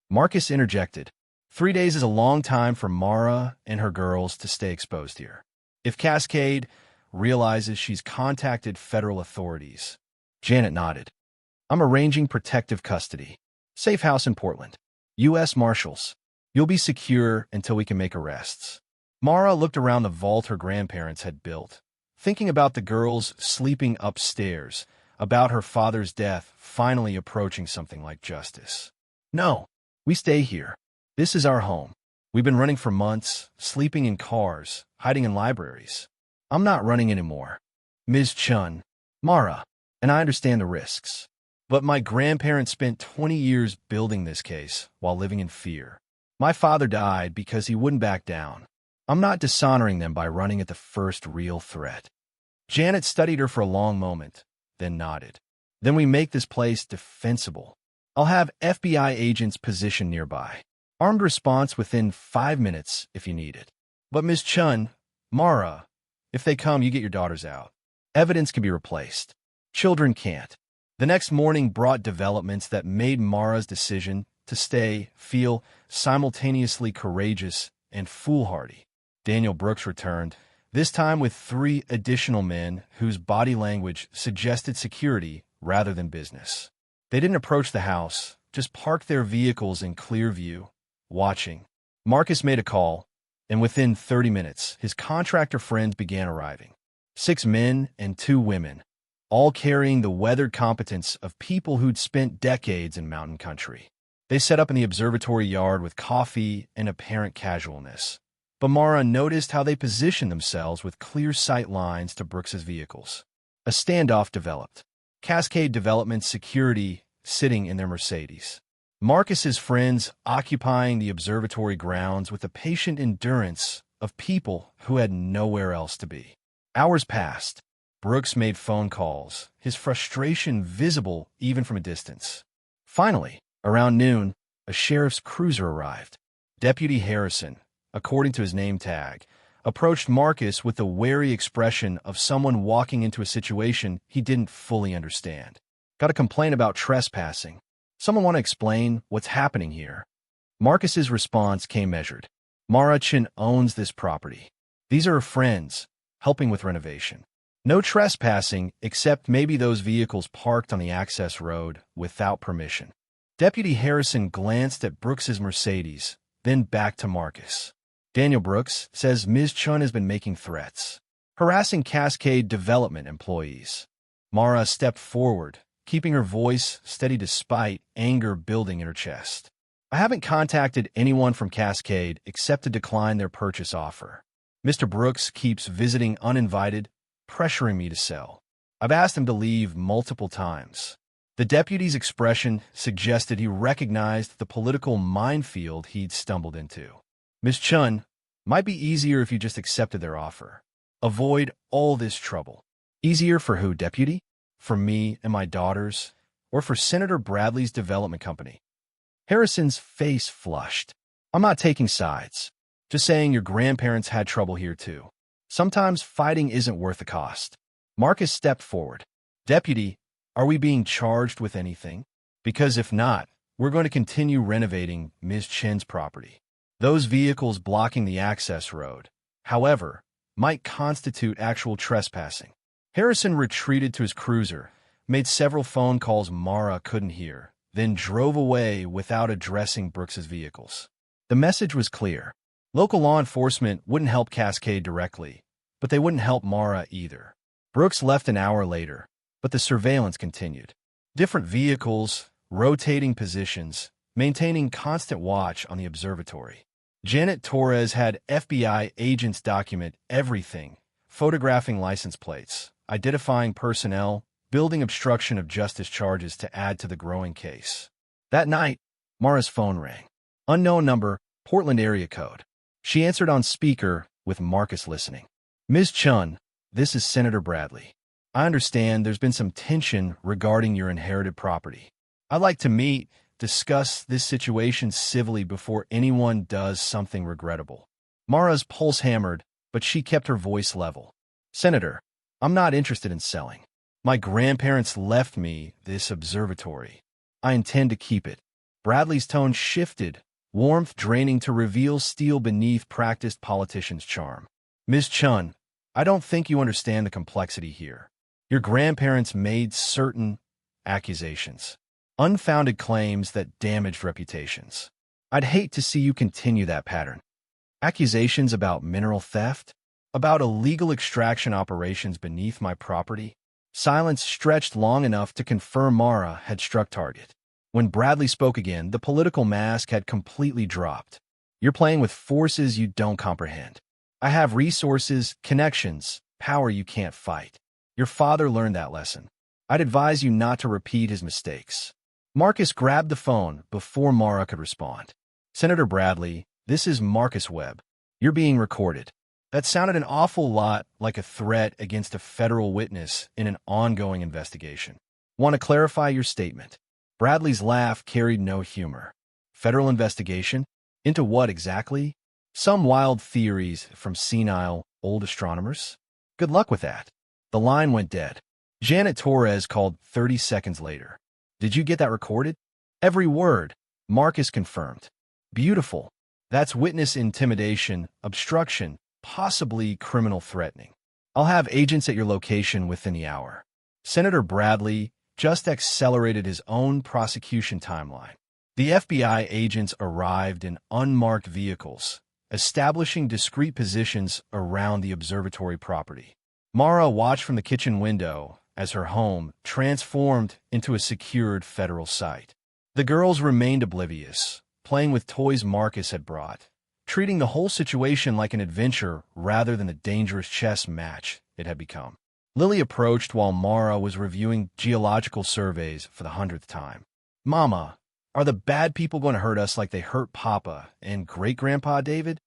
Marcus interjected. 3 days is a long time for Mara and her girls to stay exposed here. If Cascade realizes she's contacted federal authorities. Janet nodded. I'm arranging protective custody. Safe house in Portland. U.S. Marshals. You'll be secure until we can make arrests. Mara looked around the vault her grandparents had built, thinking about the girls sleeping upstairs, about her father's death finally approaching something like justice. No, we stay here. This is our home. We've been running for months, sleeping in cars, hiding in libraries. I'm not running anymore. Ms. Chen, Mara, and I understand the risks. But my grandparents spent 20 years building this case while living in fear. My father died because he wouldn't back down. I'm not dishonoring them by running at the first real threat. Janet studied her for a long moment, then nodded. Then we make this place defensible. I'll have FBI agents positioned nearby. Armed response within 5 minutes if you need it. But Ms. Chen, Mara, if they come, you get your daughters out. Evidence can be replaced. Children can't. The next morning brought developments that made Mara's decision to stay feel simultaneously courageous and foolhardy. Daniel Brooks returned, this time with 3 additional men whose body language suggested security rather than business. They didn't approach the house, just parked their vehicles in clear view, watching. Marcus made a call, and within 30 minutes, his contractor friends began arriving. 6 men and 2 women, all carrying the weathered competence of people who'd spent decades in mountain country. They set up in the observatory yard with coffee and apparent casualness. But Mara noticed how they positioned themselves with clear sight lines to Brooks's vehicles. A standoff developed. Cascade Development's security sitting in their Mercedes. Marcus's friends occupying the observatory grounds with the patient endurance of people who had nowhere else to be. Hours passed. Brooks made phone calls, his frustration visible even from a distance. Finally, around noon, a sheriff's cruiser arrived. Deputy Harrison, according to his name tag, approached Marcus with the wary expression of someone walking into a situation he didn't fully understand. Got a complaint about trespassing. Someone want to explain what's happening here? Marcus's response came measured. Mara Chen owns this property. These are her friends, helping with renovation. No trespassing, except maybe those vehicles parked on the access road without permission. Deputy Harrison glanced at Brooks's Mercedes, then back to Marcus. Daniel Brooks says Ms. Chen has been making threats, harassing Cascade Development employees. Mara stepped forward, keeping her voice steady despite anger building in her chest. I haven't contacted anyone from Cascade except to decline their purchase offer. Mr. Brooks keeps visiting uninvited, pressuring me to sell. I've asked him to leave multiple times. The deputy's expression suggested he recognized the political minefield he'd stumbled into. Ms. Chen, might be easier if you just accepted their offer. Avoid all this trouble. Easier for who, deputy? For me and my daughters? Or for Senator Bradley's development company? Harrison's face flushed. I'm not taking sides. Just saying your grandparents had trouble here too. Sometimes fighting isn't worth the cost. Marcus stepped forward. Deputy, are we being charged with anything? Because if not, we're going to continue renovating Ms. Chen's property. Those vehicles blocking the access road, however, might constitute actual trespassing. Harrison retreated to his cruiser, made several phone calls Mara couldn't hear, then drove away without addressing Brooks's vehicles. The message was clear. Local law enforcement wouldn't help Cascade directly, but they wouldn't help Mara either. Brooks left an hour later, but the surveillance continued. Different vehicles, rotating positions, maintaining constant watch on the observatory. Janet Torres had FBI agents document everything, photographing license plates, identifying personnel, building obstruction of justice charges to add to the growing case. That night, Mara's phone rang. Unknown number, Portland area code. She answered on speaker with Marcus listening. Ms. Chen, this is Senator Bradley. I understand there's been some tension regarding your inherited property. I'd like to discuss this situation civilly before anyone does something regrettable. Mara's pulse hammered, but she kept her voice level. Senator, I'm not interested in selling. My grandparents left me this observatory. I intend to keep it. Bradley's tone shifted, warmth draining to reveal steel beneath practiced politician's charm. Ms. Chen, I don't think you understand the complexity here. Your grandparents made certain accusations. Unfounded claims that damaged reputations. I'd hate to see you continue that pattern. Accusations about mineral theft? About illegal extraction operations beneath my property? Silence stretched long enough to confirm Mara had struck target. When Bradley spoke again, the political mask had completely dropped. You're playing with forces you don't comprehend. I have resources, connections, power you can't fight. Your father learned that lesson. I'd advise you not to repeat his mistakes. Marcus grabbed the phone before Mara could respond. Senator Bradley, this is Marcus Webb. You're being recorded. That sounded an awful lot like a threat against a federal witness in an ongoing investigation. Want to clarify your statement? Bradley's laugh carried no humor. Federal investigation? Into what exactly? Some wild theories from senile, old astronomers? Good luck with that. The line went dead. Janet Torres called 30 seconds later. Did you get that recorded? Every word. Marcus confirmed. Beautiful. That's witness intimidation, obstruction, possibly criminal threatening. I'll have agents at your location within the hour. Senator Bradley just accelerated his own prosecution timeline. The FBI agents arrived in unmarked vehicles, establishing discreet positions around the observatory property. Mara watched from the kitchen window as her home transformed into a secured federal site. The girls remained oblivious, playing with toys Marcus had brought, treating the whole situation like an adventure rather than the dangerous chess match it had become. Lily approached while Mara was reviewing geological surveys for the 100th time. Mama, are the bad people going to hurt us like they hurt Papa and Great-Grandpa David?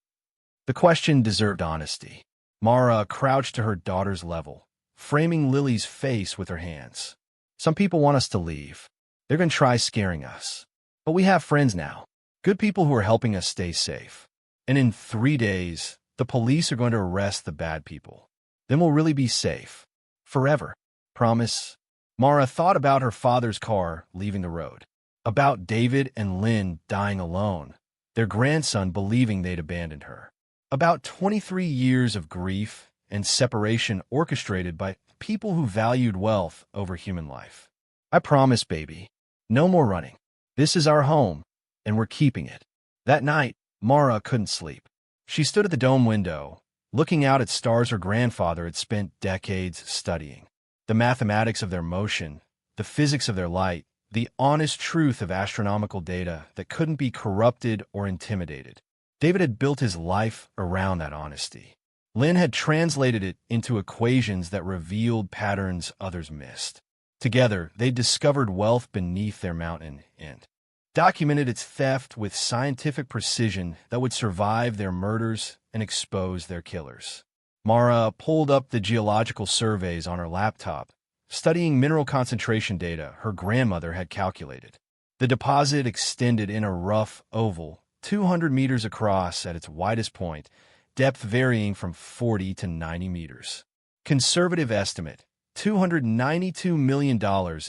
The question deserved honesty. Mara crouched to her daughter's level, framing Lily's face with her hands. Some people want us to leave. They're going to try scaring us. But we have friends now. Good people who are helping us stay safe. And in 3 days, the police are going to arrest the bad people. Then we'll really be safe. Forever. Promise? Mara thought about her father's car leaving the road. About David and Lynn dying alone. Their grandson believing they'd abandoned her. About 23 years of grief and separation orchestrated by people who valued wealth over human life. I promise, baby. No more running. This is our home, and we're keeping it. That night, Mara couldn't sleep. She stood at the dome window, looking out at stars her grandfather had spent decades studying. The mathematics of their motion, the physics of their light, the honest truth of astronomical data that couldn't be corrupted or intimidated. David had built his life around that honesty. Lynn had translated it into equations that revealed patterns others missed. Together, they discovered wealth beneath their mountain and documented its theft with scientific precision that would survive their murders and expose their killers. Mara pulled up the geological surveys on her laptop, studying mineral concentration data her grandmother had calculated. The deposit extended in a rough oval, 200 meters across at its widest point, depth varying from 40 to 90 meters. Conservative estimate, $292 million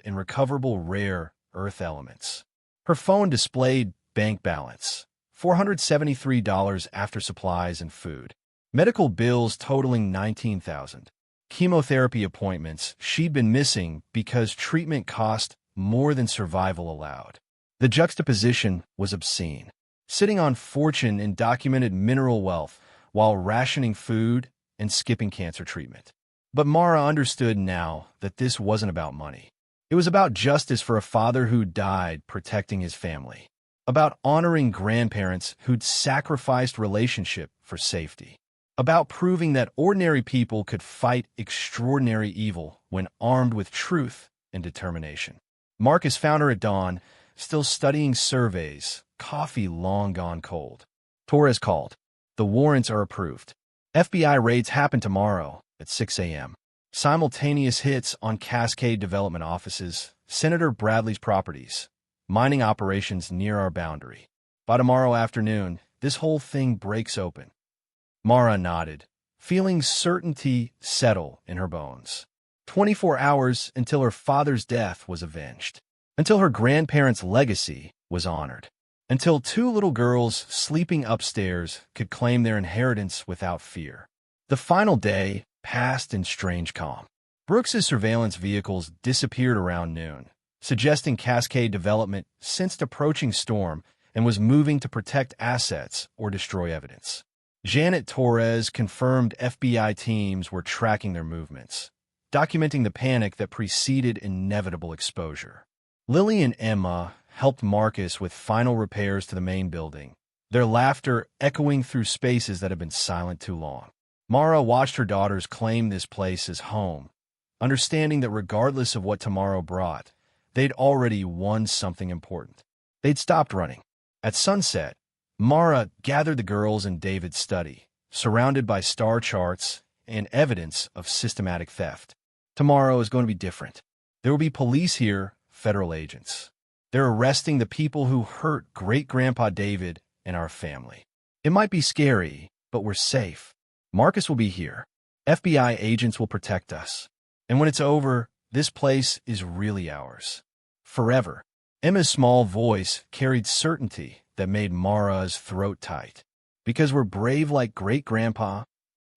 in recoverable rare earth elements. Her phone displayed bank balance, $473 after supplies and food. Medical bills totaling $19,000. Chemotherapy appointments she'd been missing because treatment cost more than survival allowed. The juxtaposition was obscene. Sitting on fortune and documented mineral wealth while rationing food and skipping cancer treatment. But Mara understood now that this wasn't about money. It was about justice for a father who died protecting his family. About honoring grandparents who'd sacrificed relationship for safety. About proving that ordinary people could fight extraordinary evil when armed with truth and determination. Marcus found her at dawn, still studying surveys, coffee long gone cold. Torres called. The warrants are approved. FBI raids happen tomorrow at 6 a.m. Simultaneous hits on Cascade Development offices, Senator Bradley's properties, mining operations near our boundary. By tomorrow afternoon, this whole thing breaks open. Mara nodded, feeling certainty settle in her bones. 24 hours until her father's death was avenged. Until her grandparents' legacy was honored. Until 2 little girls sleeping upstairs could claim their inheritance without fear. The final day passed in strange calm. Brooks's surveillance vehicles disappeared around noon, suggesting Cascade Development sensed approaching storm and was moving to protect assets or destroy evidence. Janet Torres confirmed FBI teams were tracking their movements, documenting the panic that preceded inevitable exposure. Lily and Emma helped Marcus with final repairs to the main building, their laughter echoing through spaces that had been silent too long. Mara watched her daughters claim this place as home, understanding that regardless of what tomorrow brought, they'd already won something important. They'd stopped running. At sunset, Mara gathered the girls in David's study, surrounded by star charts and evidence of systematic theft. Tomorrow is going to be different. There will be police here, federal agents. They're arresting the people who hurt Great-Grandpa David and our family. It might be scary, but we're safe. Marcus will be here. FBI agents will protect us. And when it's over, this place is really ours. Forever. Emma's small voice carried certainty that made Mara's throat tight. Because we're brave like Great-Grandpa.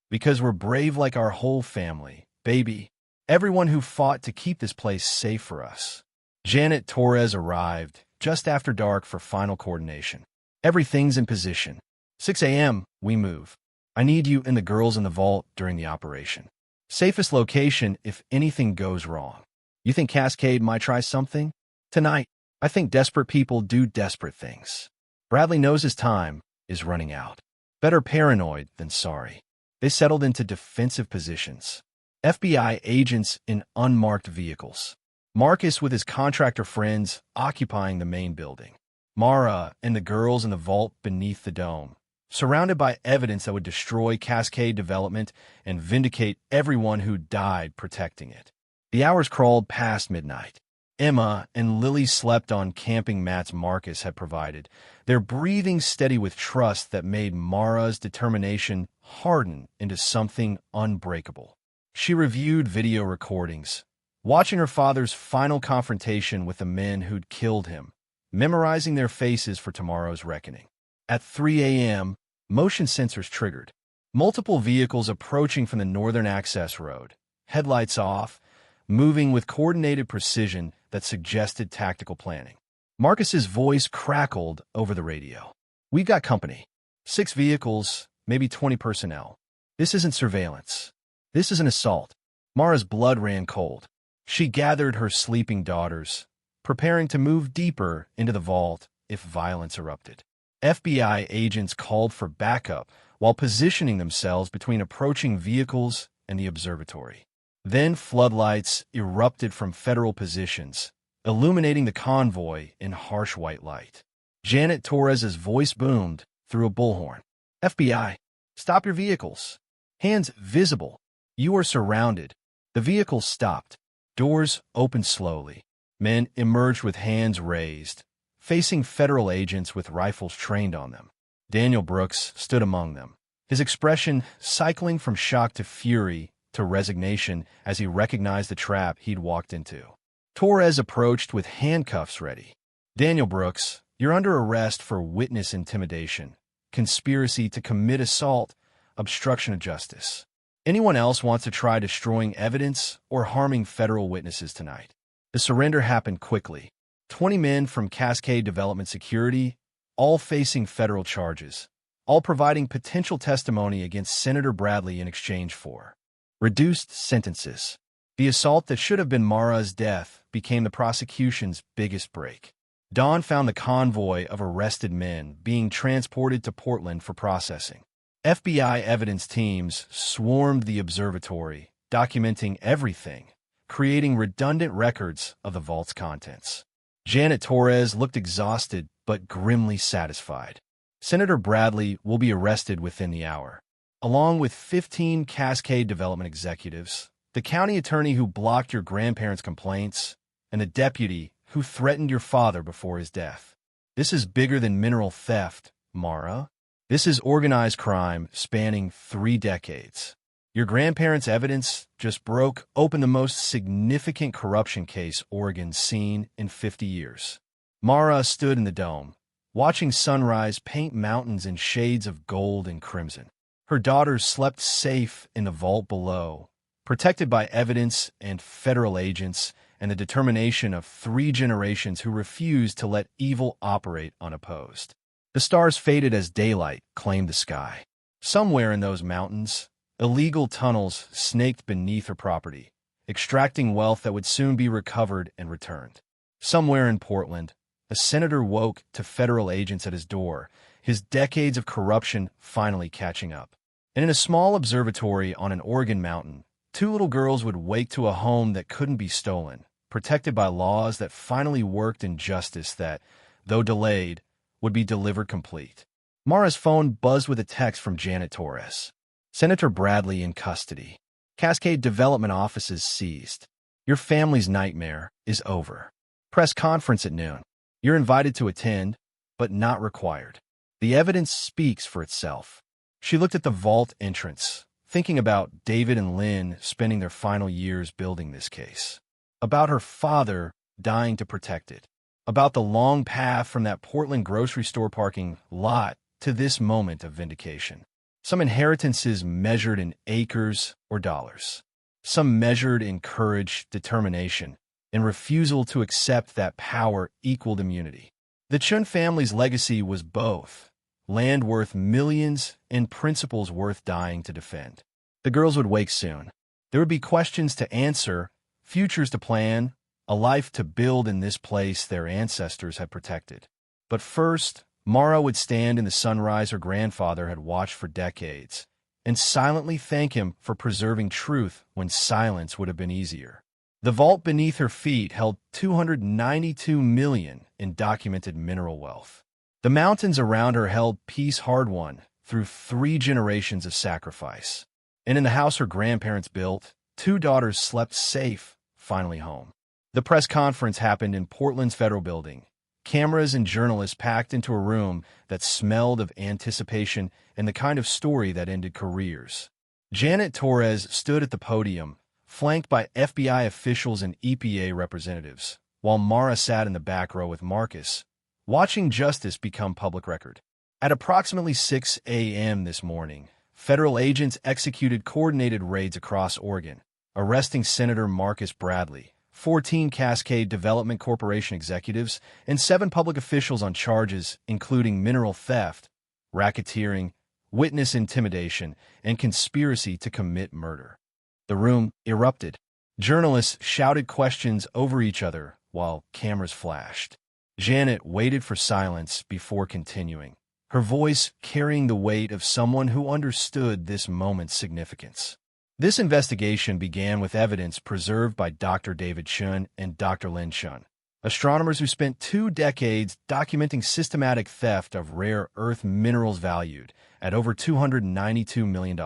Because we're brave like our whole family, baby. Everyone who fought to keep this place safe for us. Janet Torres arrived just after dark for final coordination. Everything's in position. 6 a.m., we move. I need you and the girls in the vault during the operation. Safest location if anything goes wrong. You think Cascade might try something? Tonight, I think desperate people do desperate things. Bradley knows his time is running out. Better paranoid than sorry. They settled into defensive positions. FBI agents in unmarked vehicles. Marcus with his contractor friends occupying the main building. Mara and the girls in the vault beneath the dome, surrounded by evidence that would destroy Cascade development and vindicate everyone who died protecting it. The hours crawled past midnight. Emma and Lily slept on camping mats Marcus had provided, their breathing steady with trust that made Mara's determination harden into something unbreakable. She reviewed video recordings, watching her father's final confrontation with the men who'd killed him, memorizing their faces for tomorrow's reckoning. At 3 a.m., motion sensors triggered. Multiple vehicles approaching from the northern access road, headlights off, moving with coordinated precision that suggested tactical planning. Marcus's voice crackled over the radio. We've got company. 6 vehicles, maybe 20 personnel. This isn't surveillance. This is an assault. Mara's blood ran cold. She gathered her sleeping daughters, preparing to move deeper into the vault if violence erupted. FBI agents called for backup while positioning themselves between approaching vehicles and the observatory. Then floodlights erupted from federal positions, illuminating the convoy in harsh white light. Janet Torres's voice boomed through a bullhorn. FBI, stop your vehicles. Hands visible. You are surrounded. The vehicles stopped. Doors opened slowly. Men emerged with hands raised, facing federal agents with rifles trained on them. Daniel Brooks stood among them, his expression cycling from shock to fury to resignation as he recognized the trap he'd walked into. Torres approached with handcuffs ready. Daniel Brooks, you're under arrest for witness intimidation, conspiracy to commit assault, obstruction of justice. Anyone else wants to try destroying evidence or harming federal witnesses tonight? The surrender happened quickly. 20 men from Cascade Development Security, all facing federal charges, all providing potential testimony against Senator Bradley in exchange for reduced sentences. The assault that should have been Mara's death became the prosecution's biggest break. Dawn found the convoy of arrested men being transported to Portland for processing. FBI evidence teams swarmed the observatory, documenting everything, creating redundant records of the vault's contents. Janet Torres looked exhausted but grimly satisfied. Senator Bradley will be arrested within the hour, along with 15 Cascade Development executives, the county attorney who blocked your grandparents' complaints, and the deputy who threatened your father before his death. This is bigger than mineral theft, Mara. This is organized crime spanning 3 decades. Your grandparents' evidence just broke open the most significant corruption case Oregon's seen in 50 years. Mara stood in the dome, watching sunrise paint mountains in shades of gold and crimson. Her daughters slept safe in the vault below, protected by evidence and federal agents and the determination of 3 generations who refused to let evil operate unopposed. The stars faded as daylight claimed the sky. Somewhere in those mountains, illegal tunnels snaked beneath her property, extracting wealth that would soon be recovered and returned. Somewhere in Portland, a senator woke to federal agents at his door, his decades of corruption finally catching up. And in a small observatory on an Oregon mountain, 2 little girls would wake to a home that couldn't be stolen, protected by laws that finally worked in justice that, though delayed, would be delivered complete. Mara's phone buzzed with a text from Janet Torres. Senator Bradley in custody. Cascade Development offices seized. Your family's nightmare is over. Press conference at noon. You're invited to attend, but not required. The evidence speaks for itself. She looked at the vault entrance, thinking about David and Lynn spending their final years building this case, about her father dying to protect it, about the long path from that Portland grocery store parking lot to this moment of vindication. Some inheritances measured in acres or dollars. Some measured in courage, determination, and refusal to accept that power equaled immunity. The Chen family's legacy was both land worth millions and principles worth dying to defend. The girls would wake soon. There would be questions to answer, futures to plan, a life to build in this place their ancestors had protected. But first, Mara would stand in the sunrise her grandfather had watched for decades and silently thank him for preserving truth when silence would have been easier. The vault beneath her feet held $292 million in documented mineral wealth. The mountains around her held peace hard-won through 3 generations of sacrifice. And in the house her grandparents built, 2 daughters slept safe, finally home. The press conference happened in Portland's Federal Building. Cameras and journalists packed into a room that smelled of anticipation and the kind of story that ended careers. Janet Torres stood at the podium, flanked by FBI officials and EPA representatives, while Mara sat in the back row with Marcus, watching justice become public record. At approximately 6 a.m. this morning, federal agents executed coordinated raids across Oregon, arresting Senator Marcus Bradley, 14 Cascade Development Corporation executives, and 7 public officials on charges including mineral theft, racketeering, witness intimidation, and conspiracy to commit murder. The room erupted. Journalists shouted questions over each other while cameras flashed. Janet waited for silence before continuing, her voice carrying the weight of someone who understood this moment's significance. This investigation began with evidence preserved by Dr. David Chen and Dr. Lynn Chen, astronomers who spent 2 decades documenting systematic theft of rare earth minerals valued at over $292 million.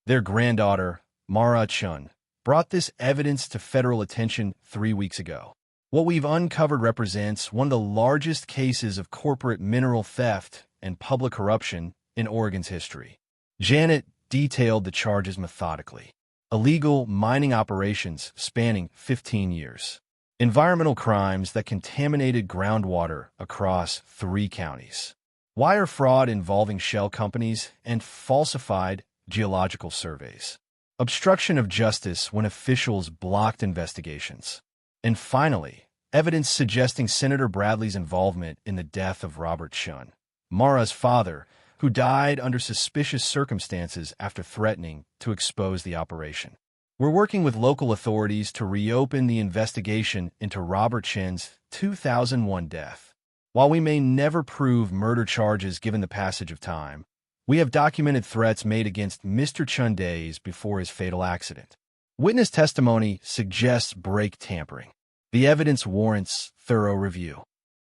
Their granddaughter, Mara Chen, brought this evidence to federal attention 3 weeks ago. What we've uncovered represents one of the largest cases of corporate mineral theft and public corruption in Oregon's history. Janet detailed the charges methodically. Illegal mining operations spanning 15 years. Environmental crimes that contaminated groundwater across 3 counties. Wire fraud involving shell companies and falsified geological surveys. Obstruction of justice when officials blocked investigations. And finally, evidence suggesting Senator Bradley's involvement in the death of Robert Chen, Mara's father, who died under suspicious circumstances after threatening to expose the operation. We're working with local authorities to reopen the investigation into Robert Chen's 2001 death. While we may never prove murder charges given the passage of time, we have documented threats made against Mr. Chen days before his fatal accident. Witness testimony suggests brake tampering. The evidence warrants thorough review.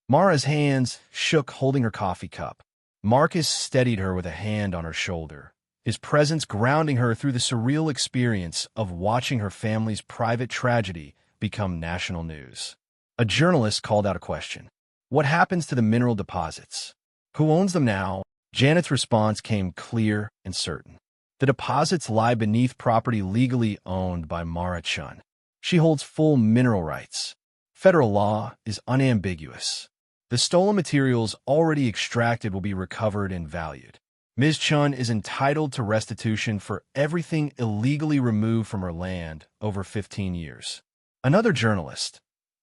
Mara's hands shook holding her coffee cup. Marcus steadied her with a hand on her shoulder, his presence grounding her through the surreal experience of watching her family's private tragedy become national news. A journalist called out a question. What happens to the mineral deposits? Who owns them now? Janet's response came clear and certain. The deposits lie beneath property legally owned by Mara Chen. She holds full mineral rights. Federal law is unambiguous. The stolen materials already extracted will be recovered and valued. Ms. Chen is entitled to restitution for everything illegally removed from her land over 15 years. Another journalist.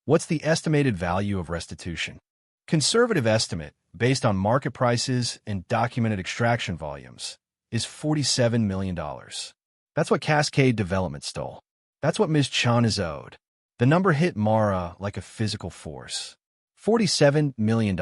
What's the estimated value of restitution? Conservative estimate, based on market prices and documented extraction volumes, is $47 million. That's what Cascade Development stole. That's what Ms. Chen is owed. The number hit Mara like a physical force. $47 million.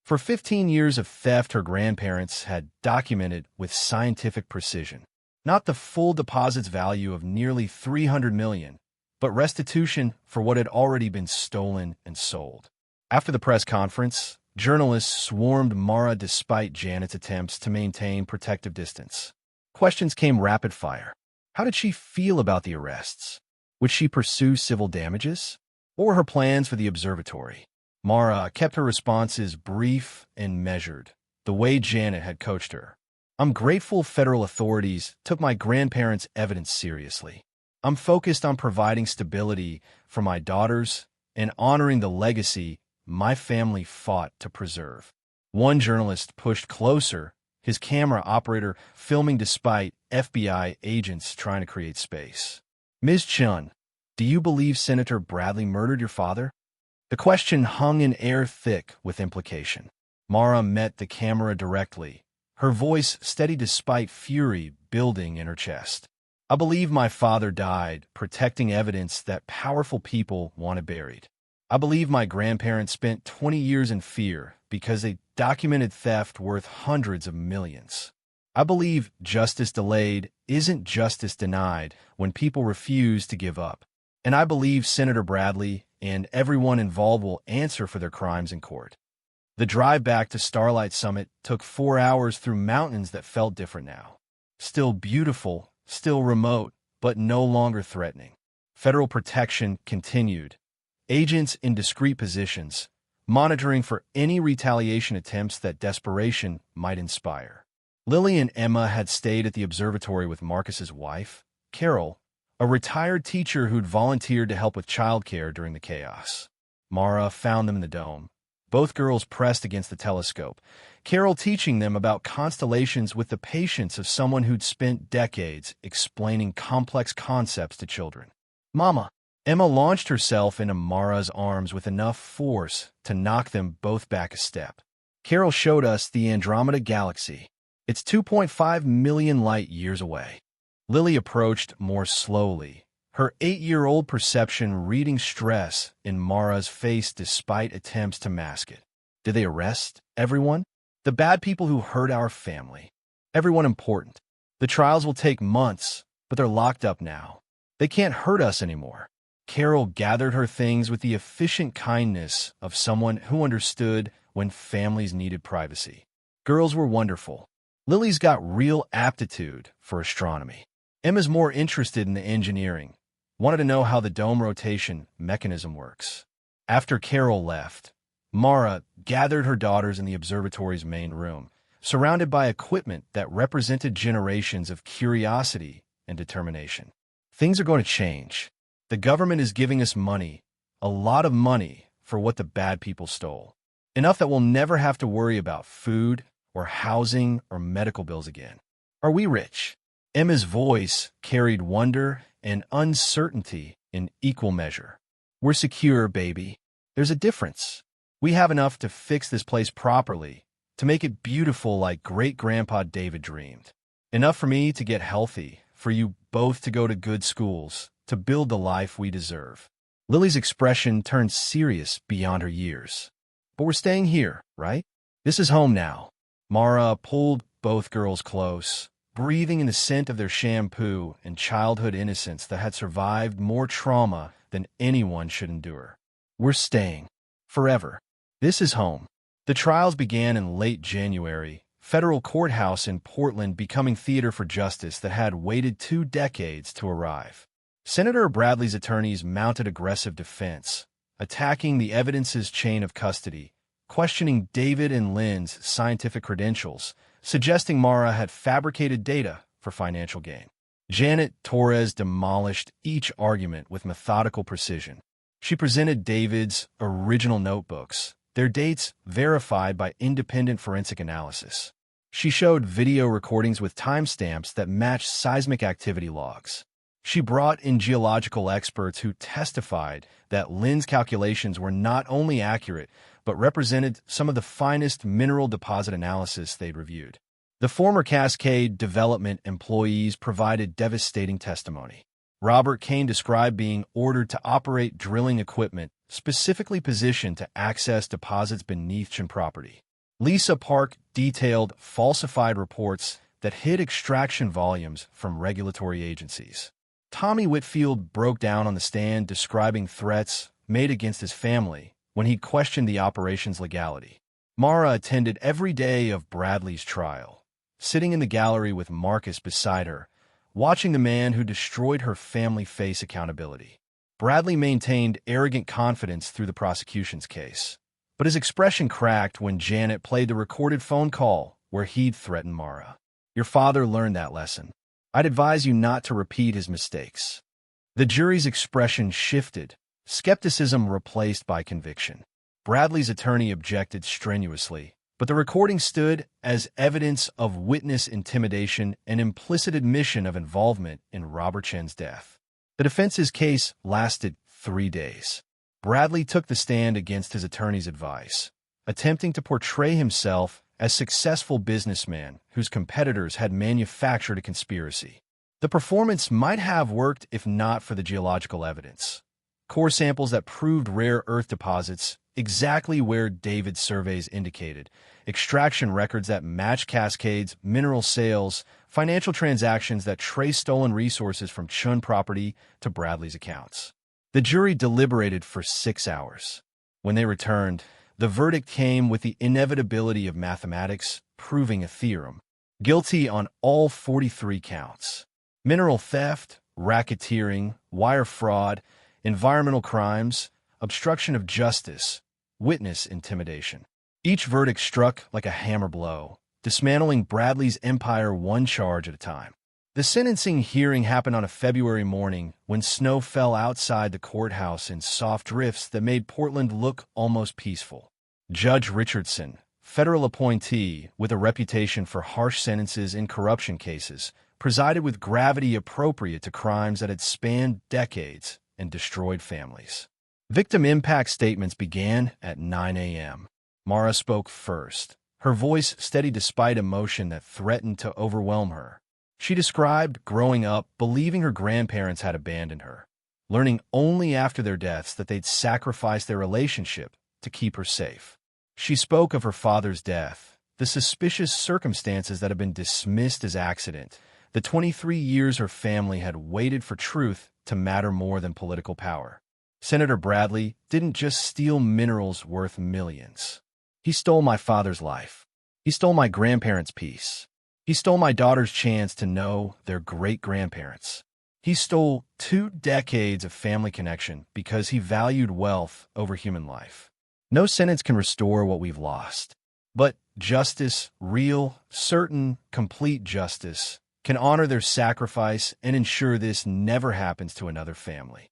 For 15 years of theft her grandparents had documented with scientific precision. Not the full deposit's value of nearly $300 million, but restitution for what had already been stolen and sold. After the press conference, journalists swarmed Mara despite Janet's attempts to maintain protective distance. Questions came rapid fire. How did she feel about the arrests? Would she pursue civil damages? Or her plans for the observatory? Mara kept her responses brief and measured, the way Janet had coached her. I'm grateful federal authorities took my grandparents' evidence seriously. I'm focused on providing stability for my daughters and honoring the legacy my family fought to preserve. One journalist pushed closer, his camera operator filming despite FBI agents trying to create space. Ms. Chen, do you believe Senator Bradley murdered your father? The question hung in air thick with implication. Mara met the camera directly, her voice steady despite fury building in her chest. I believe my father died protecting evidence that powerful people wanted buried. I believe my grandparents spent 20 years in fear because they documented theft worth hundreds of millions. I believe justice delayed isn't justice denied when people refuse to give up. And I believe Senator Bradley and everyone involved will answer for their crimes in court. The drive back to Starlight Summit took 4 hours through mountains that felt different now. Still beautiful, still remote, but no longer threatening. Federal protection continued. Agents in discreet positions, monitoring for any retaliation attempts that desperation might inspire. Lily and Emma had stayed at the observatory with Marcus's wife, Carol, a retired teacher who'd volunteered to help with childcare during the chaos. Mara found them in the dome, both girls pressed against the telescope, Carol teaching them about constellations with the patience of someone who'd spent decades explaining complex concepts to children. Mama, Emma launched herself into Mara's arms with enough force to knock them both back a step. Carol showed us the Andromeda Galaxy. It's 2.5 million light years away. Lily approached more slowly, her 8-year-old perception reading stress in Mara's face despite attempts to mask it. Did they arrest everyone? The bad people who hurt our family. Everyone important. The trials will take months, but they're locked up now. They can't hurt us anymore. Carol gathered her things with the efficient kindness of someone who understood when families needed privacy. Girls were wonderful. Lily's got real aptitude for astronomy. Emma's more interested in the engineering, wanted to know how the dome rotation mechanism works. After Carol left, Mara gathered her daughters in the observatory's main room, surrounded by equipment that represented generations of curiosity and determination. Things are going to change. The government is giving us money, a lot of money, for what the bad people stole. Enough that we'll never have to worry about food or housing or medical bills again. Are we rich? Emma's voice carried wonder and uncertainty in equal measure. We're secure, baby. There's a difference. We have enough to fix this place properly, to make it beautiful like great-grandpa David dreamed. Enough for me to get healthy, for you both to go to good schools, to build the life we deserve. Lily's expression turned serious beyond her years. But we're staying here, right? This is home now. Mara pulled both girls close, breathing in the scent of their shampoo and childhood innocence that had survived more trauma than anyone should endure. We're staying. Forever. This is home. The trials began in late January, federal courthouse in Portland becoming theater for justice that had waited 2 decades to arrive. Senator Bradley's attorneys mounted aggressive defense, attacking the evidence's chain of custody, questioning David and Lynn's scientific credentials, suggesting Mara had fabricated data for financial gain. Janet Torres demolished each argument with methodical precision. She presented David's original notebooks, their dates verified by independent forensic analysis. She showed video recordings with timestamps that matched seismic activity logs. She brought in geological experts who testified that Lynn's calculations were not only accurate, but represented some of the finest mineral deposit analysis they'd reviewed. The former Cascade Development employees provided devastating testimony. Robert Kane described being ordered to operate drilling equipment specifically positioned to access deposits beneath Chen property. Lisa Park detailed falsified reports that hid extraction volumes from regulatory agencies. Tommy Whitfield broke down on the stand describing threats made against his family when he questioned the operation's legality. Mara attended every day of Bradley's trial, sitting in the gallery with Marcus beside her, watching the man who destroyed her family face accountability. Bradley maintained arrogant confidence through the prosecution's case, but his expression cracked when Janet played the recorded phone call where he'd threatened Mara. "Your father learned that lesson. I'd advise you not to repeat his mistakes." The jury's expression shifted, skepticism replaced by conviction. Bradley's attorney objected strenuously, but the recording stood as evidence of witness intimidation and implicit admission of involvement in Robert Chen's death. The defense's case lasted 3 days. Bradley took the stand against his attorney's advice, attempting to portray himself as a successful businessman whose competitors had manufactured a conspiracy. The performance might have worked if not for the geological evidence. Core samples that proved rare earth deposits exactly where David's surveys indicated, extraction records that match Cascade's mineral sales, financial transactions that trace stolen resources from Chen property to Bradley's accounts. The jury deliberated for 6 hours. When they returned, the verdict came with the inevitability of mathematics proving a theorem. Guilty on all 43 counts. Mineral theft, racketeering, wire fraud, environmental crimes, obstruction of justice, witness intimidation. Each verdict struck like a hammer blow, dismantling Bradley's empire one charge at a time. The sentencing hearing happened on a February morning when snow fell outside the courthouse in soft drifts that made Portland look almost peaceful. Judge Richardson, federal appointee with a reputation for harsh sentences in corruption cases, presided with gravity appropriate to crimes that had spanned decades and destroyed families. Victim impact statements began at 9 a.m. Mara spoke first, her voice steady despite emotion that threatened to overwhelm her. She described growing up believing her grandparents had abandoned her, learning only after their deaths that they'd sacrificed their relationship to keep her safe. She spoke of her father's death, the suspicious circumstances that had been dismissed as accident, the 23 years her family had waited for truth to matter more than political power. Senator Bradley didn't just steal minerals worth millions. He stole my father's life. He stole my grandparents' peace. He stole my daughter's chance to know their great-grandparents. He stole 2 decades of family connection because he valued wealth over human life. No sentence can restore what we've lost. But justice, real, certain, complete justice, can honor their sacrifice and ensure this never happens to another family.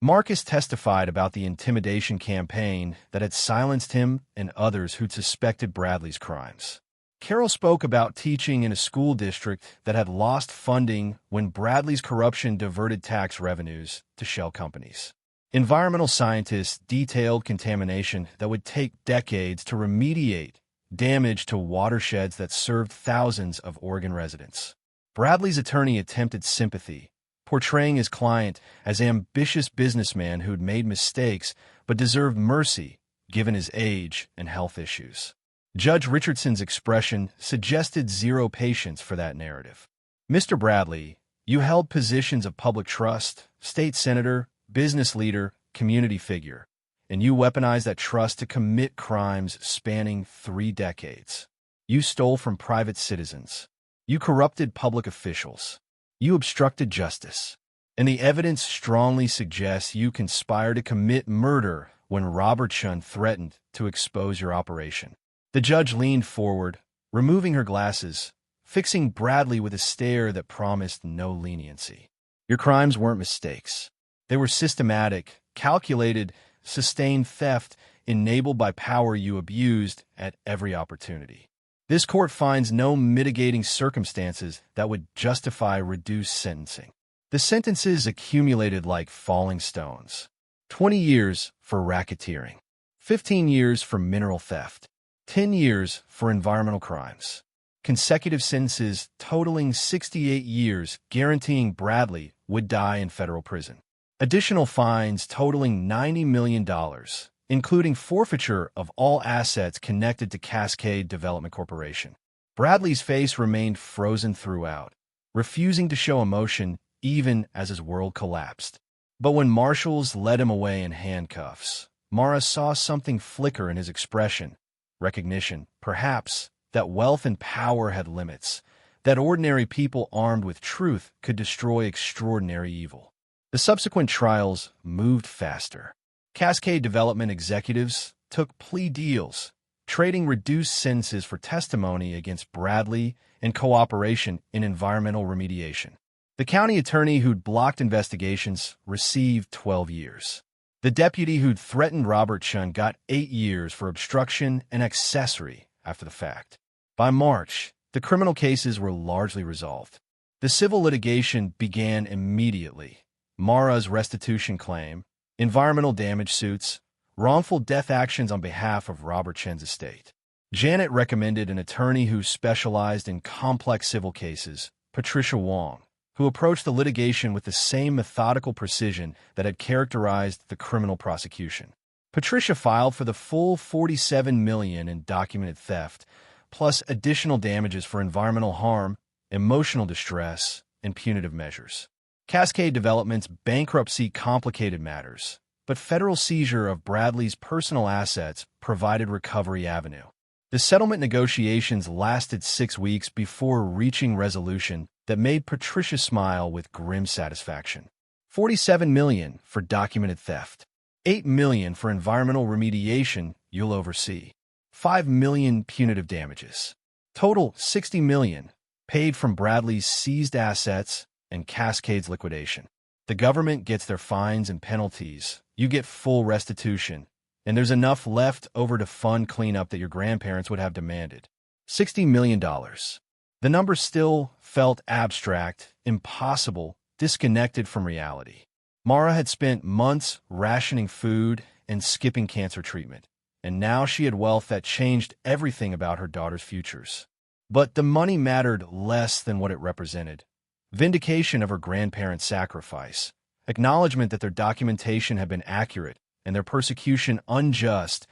Marcus testified about the intimidation campaign that had silenced him and others who'd suspected Bradley's crimes. Carol spoke about teaching in a school district that had lost funding when Bradley's corruption diverted tax revenues to shell companies. Environmental scientists detailed contamination that would take decades to remediate damage to watersheds that served thousands of Oregon residents. Bradley's attorney attempted sympathy, portraying his client as an ambitious businessman who'd made mistakes but deserved mercy given his age and health issues. Judge Richardson's expression suggested zero patience for that narrative. "Mr. Bradley, you held positions of public trust, state senator, business leader, community figure, and you weaponized that trust to commit crimes spanning 3 decades. You stole from private citizens. You corrupted public officials. You obstructed justice. And the evidence strongly suggests you conspired to commit murder when Robert Chen threatened to expose your operation." The judge leaned forward, removing her glasses, fixing Bradley with a stare that promised no leniency. "Your crimes weren't mistakes. They were systematic, calculated, sustained theft enabled by power you abused at every opportunity. This court finds no mitigating circumstances that would justify reduced sentencing. The sentences accumulated like falling stones. 20 years for racketeering, 15 years for mineral theft, 10 years for environmental crimes. Consecutive sentences totaling 68 years, guaranteeing Bradley would die in federal prison. Additional fines totaling $90 million, including forfeiture of all assets connected to Cascade Development Corporation. Bradley's face remained frozen throughout, refusing to show emotion even as his world collapsed. But when marshals led him away in handcuffs, Mara saw something flicker in his expression. Recognition, perhaps, that wealth and power had limits, that ordinary people armed with truth could destroy extraordinary evil. The subsequent trials moved faster. Cascade Development executives took plea deals, trading reduced sentences for testimony against Bradley and cooperation in environmental remediation. The county attorney who'd blocked investigations received 12 years. The deputy who'd threatened Robert Chen got 8 years for obstruction and accessory after the fact. By March, the criminal cases were largely resolved. The civil litigation began immediately. Mara's restitution claim, environmental damage suits, wrongful death actions on behalf of Robert Chen's estate. Janet recommended an attorney who specialized in complex civil cases, Patricia Wong, who approached the litigation with the same methodical precision that had characterized the criminal prosecution. Patricia filed for the full $47 million in documented theft, plus additional damages for environmental harm, emotional distress, and punitive measures. Cascade Development's bankruptcy complicated matters, but federal seizure of Bradley's personal assets provided recovery avenue. The settlement negotiations lasted 6 weeks before reaching resolution that made Patricia smile with grim satisfaction. $47 million for documented theft, $8 million for environmental remediation you'll oversee, $5 million punitive damages. Total $60 million paid from Bradley's seized assets and Cascade's liquidation. The government gets their fines and penalties, you get full restitution, and there's enough left over to fund cleanup that your grandparents would have demanded. $60 million. The number still felt abstract, impossible, disconnected from reality. Mara had spent months rationing food and skipping cancer treatment, and now she had wealth that changed everything about her daughter's futures. But the money mattered less than what it represented. Vindication of her grandparents' sacrifice, acknowledgement that their documentation had been accurate and their persecution unjust,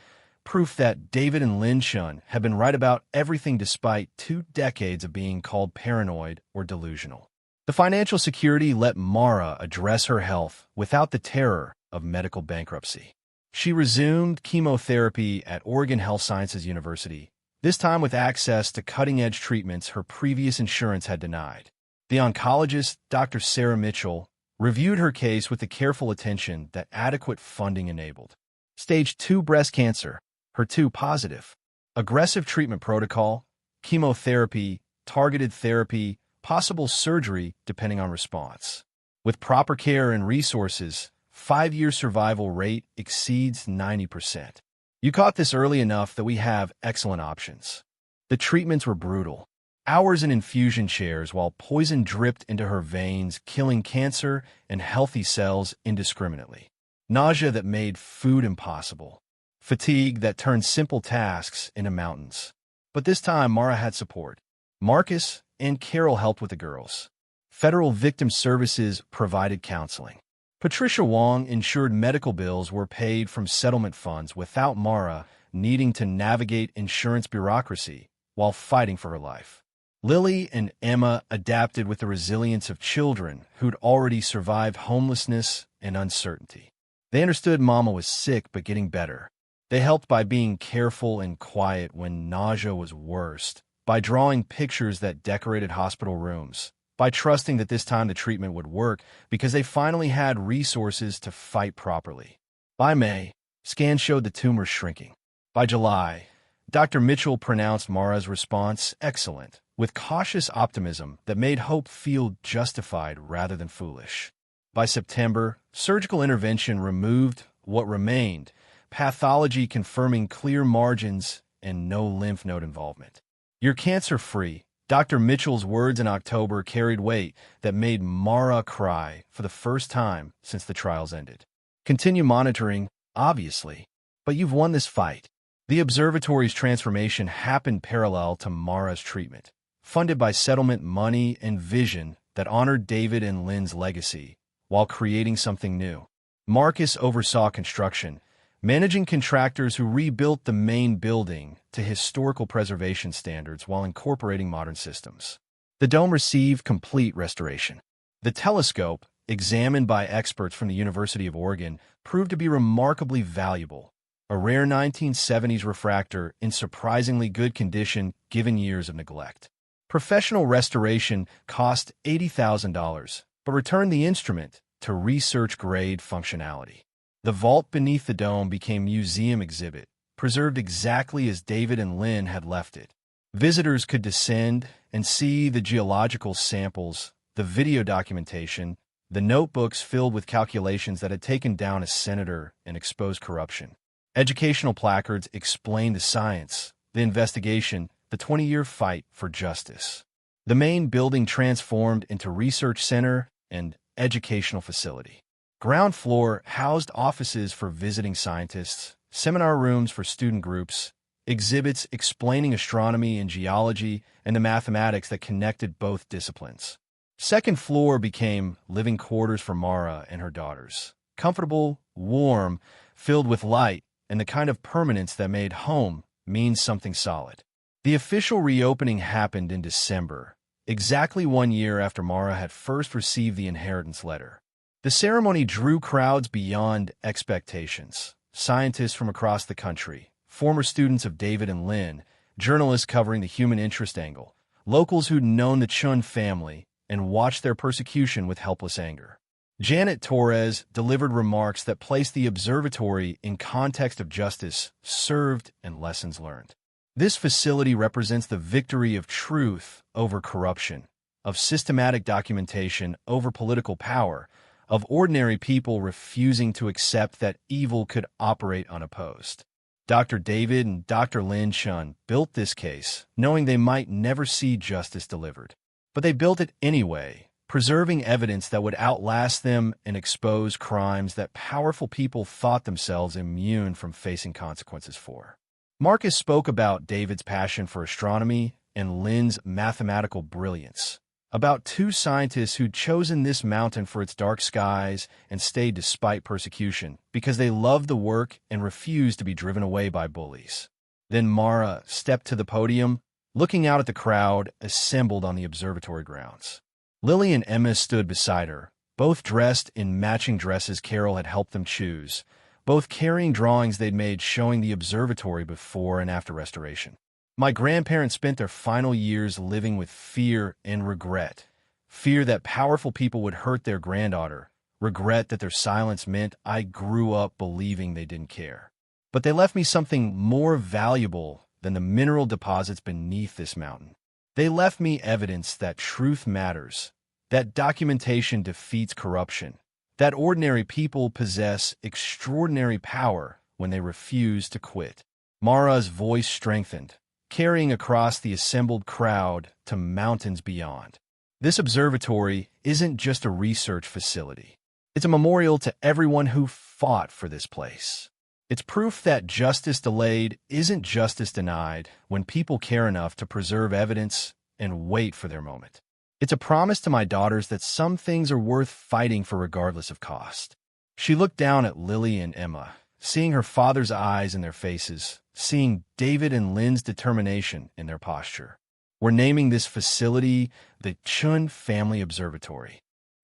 proof that David and Lynn Chen had been right about everything despite 2 decades of being called paranoid or delusional. The financial security let Mara address her health without the terror of medical bankruptcy. She resumed chemotherapy at Oregon Health Sciences University, this time with access to cutting-edge treatments her previous insurance had denied. The oncologist, Dr. Sarah Mitchell, reviewed her case with the careful attention that adequate funding enabled. Stage 2 breast cancer, HER2 positive. Aggressive treatment protocol, chemotherapy, targeted therapy, possible surgery depending on response. With proper care and resources, 5-year survival rate exceeds 90%. You caught this early enough that we have excellent options. The treatments were brutal. Hours in infusion chairs while poison dripped into her veins, killing cancer and healthy cells indiscriminately. Nausea that made food impossible. Fatigue that turned simple tasks into mountains. But this time, Mara had support. Marcus and Carol helped with the girls. Federal Victim Services provided counseling. Patricia Wong ensured medical bills were paid from settlement funds without Mara needing to navigate insurance bureaucracy while fighting for her life. Lily and Emma adapted with the resilience of children who'd already survived homelessness and uncertainty. They understood Mama was sick but getting better. They helped by being careful and quiet when nausea was worst, by drawing pictures that decorated hospital rooms, by trusting that this time the treatment would work because they finally had resources to fight properly. By May, scans showed the tumor shrinking. By July, Dr. Mitchell pronounced Mara's response excellent, with cautious optimism that made hope feel justified rather than foolish. By September, surgical intervention removed what remained, pathology confirming clear margins and no lymph node involvement. "You're cancer-free." Dr. Mitchell's words in October carried weight that made Mara cry for the first time since the trials ended. Continue monitoring, obviously, but you've won this fight. The Observatory's transformation happened parallel to Mara's treatment, funded by settlement money and vision that honored David and Lynn's legacy while creating something new. Marcus oversaw construction, managing contractors who rebuilt the main building to historical preservation standards while incorporating modern systems. The dome received complete restoration. The telescope, examined by experts from the University of Oregon, proved to be remarkably valuable, a rare 1970s refractor in surprisingly good condition given years of neglect. Professional restoration cost $80,000, but returned the instrument to research-grade functionality. The vault beneath the dome became museum exhibit, preserved exactly as David and Lynn had left it. Visitors could descend and see the geological samples, the video documentation, the notebooks filled with calculations that had taken down a senator and exposed corruption. Educational placards explained the science, the investigation, the 20-year fight for justice. The main building transformed into research center and educational facility. Ground floor housed offices for visiting scientists, seminar rooms for student groups, exhibits explaining astronomy and geology and the mathematics that connected both disciplines. Second floor became living quarters for Mara and her daughters. Comfortable, warm, filled with light, and the kind of permanence that made home mean something solid. The official reopening happened in December, exactly 1 year after Mara had first received the inheritance letter. The ceremony drew crowds beyond expectations. Scientists from across the country, former students of David and Lynn, journalists covering the human interest angle, locals who'd known the Chen family and watched their persecution with helpless anger. Janet Torres delivered remarks that placed the observatory in context of justice served and lessons learned. This facility represents the victory of truth over corruption, of systematic documentation over political power, of ordinary people refusing to accept that evil could operate unopposed. Dr. David and Dr. Lynn Chen built this case, knowing they might never see justice delivered. But they built it anyway, preserving evidence that would outlast them and expose crimes that powerful people thought themselves immune from facing consequences for. Marcus spoke about David's passion for astronomy and Lynn's mathematical brilliance, about two scientists who'd chosen this mountain for its dark skies and stayed despite persecution because they loved the work and refused to be driven away by bullies. Then Mara stepped to the podium, looking out at the crowd assembled on the observatory grounds. Lily and Emma stood beside her, both dressed in matching dresses Carol had helped them choose, both carrying drawings they'd made showing the observatory before and after restoration. My grandparents spent their final years living with fear and regret. Fear that powerful people would hurt their granddaughter, regret that their silence meant I grew up believing they didn't care. But they left me something more valuable than the mineral deposits beneath this mountain. They left me evidence that truth matters, that documentation defeats corruption, that ordinary people possess extraordinary power when they refuse to quit. Mara's voice strengthened, carrying across the assembled crowd to mountains beyond. This observatory isn't just a research facility. It's a memorial to everyone who fought for this place. It's proof that justice delayed isn't justice denied when people care enough to preserve evidence and wait for their moment. It's a promise to my daughters that some things are worth fighting for regardless of cost. She looked down at Lily and Emma, seeing her father's eyes in their faces, seeing David and Lynn's determination in their posture. We're naming this facility the Chen Family Observatory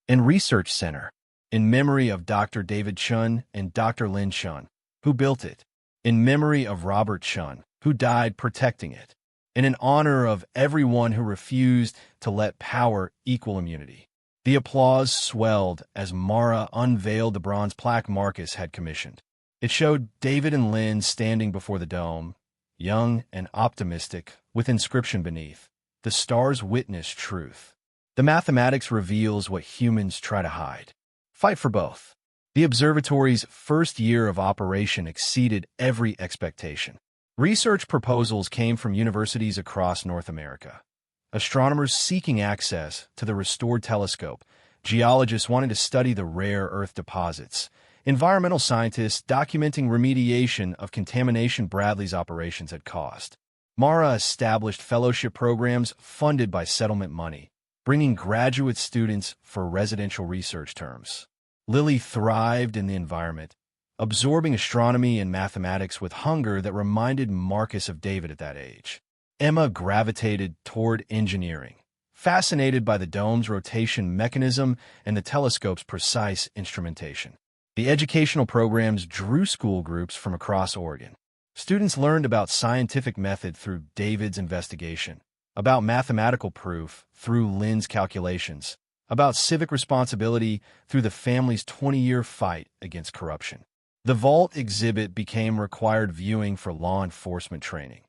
and Research Center in memory of Dr. David Chen and Dr. Lynn Chen, who built it, in memory of Robert Chen, who died protecting it, and in honor of everyone who refused to let power equal immunity. The applause swelled as Mara unveiled the bronze plaque Marcus had commissioned. It showed David and Lynn standing before the dome, young and optimistic, with inscription beneath, "The stars witness truth." The mathematics reveals what humans try to hide. Fight for both. The observatory's first year of operation exceeded every expectation. Research proposals came from universities across North America. Astronomers seeking access to the restored telescope, geologists wanting to study the rare Earth deposits, environmental scientists documenting remediation of contamination Bradley's operations had caused. Mara established fellowship programs funded by settlement money, bringing graduate students for residential research terms. Lily thrived in the environment, absorbing astronomy and mathematics with hunger that reminded Marcus of David at that age. Emma gravitated toward engineering, fascinated by the dome's rotation mechanism and the telescope's precise instrumentation. The educational programs drew school groups from across Oregon. Students learned about scientific method through David's investigation, about mathematical proof through Lynn's calculations, about civic responsibility through the family's 20-year fight against corruption. The vault exhibit became required viewing for law enforcement training,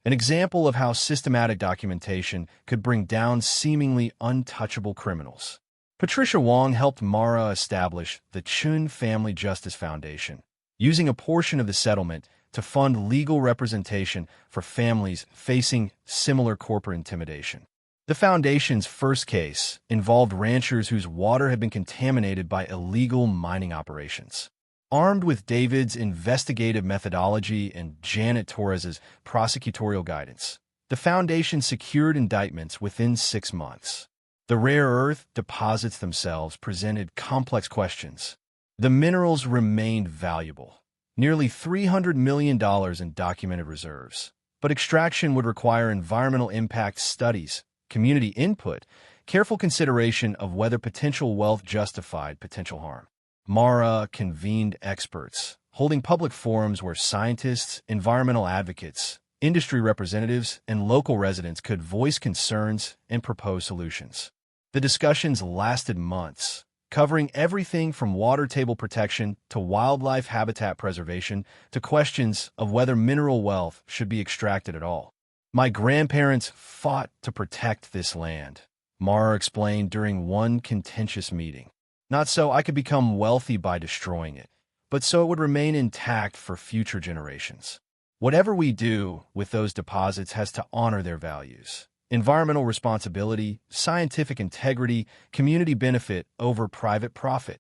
an example of how systematic documentation could bring down seemingly untouchable criminals. Patricia Wong helped Mara establish the Chen Family Justice Foundation, using a portion of the settlement to fund legal representation for families facing similar corporate intimidation. The foundation's first case involved ranchers whose water had been contaminated by illegal mining operations. Armed with David's investigative methodology and Janet Torres's prosecutorial guidance, the foundation secured indictments within 6 months. The rare earth deposits themselves presented complex questions. The minerals remained valuable, nearly $300 million in documented reserves, but extraction would require environmental impact studies, community input, careful consideration of whether potential wealth justified potential harm. Mara convened experts, holding public forums where scientists, environmental advocates, industry representatives, and local residents could voice concerns and propose solutions. The discussions lasted months, covering everything from water table protection to wildlife habitat preservation to questions of whether mineral wealth should be extracted at all. My grandparents fought to protect this land, Mara explained during one contentious meeting. Not so I could become wealthy by destroying it, but so it would remain intact for future generations. Whatever we do with those deposits has to honor their values: environmental responsibility, scientific integrity, community benefit over private profit.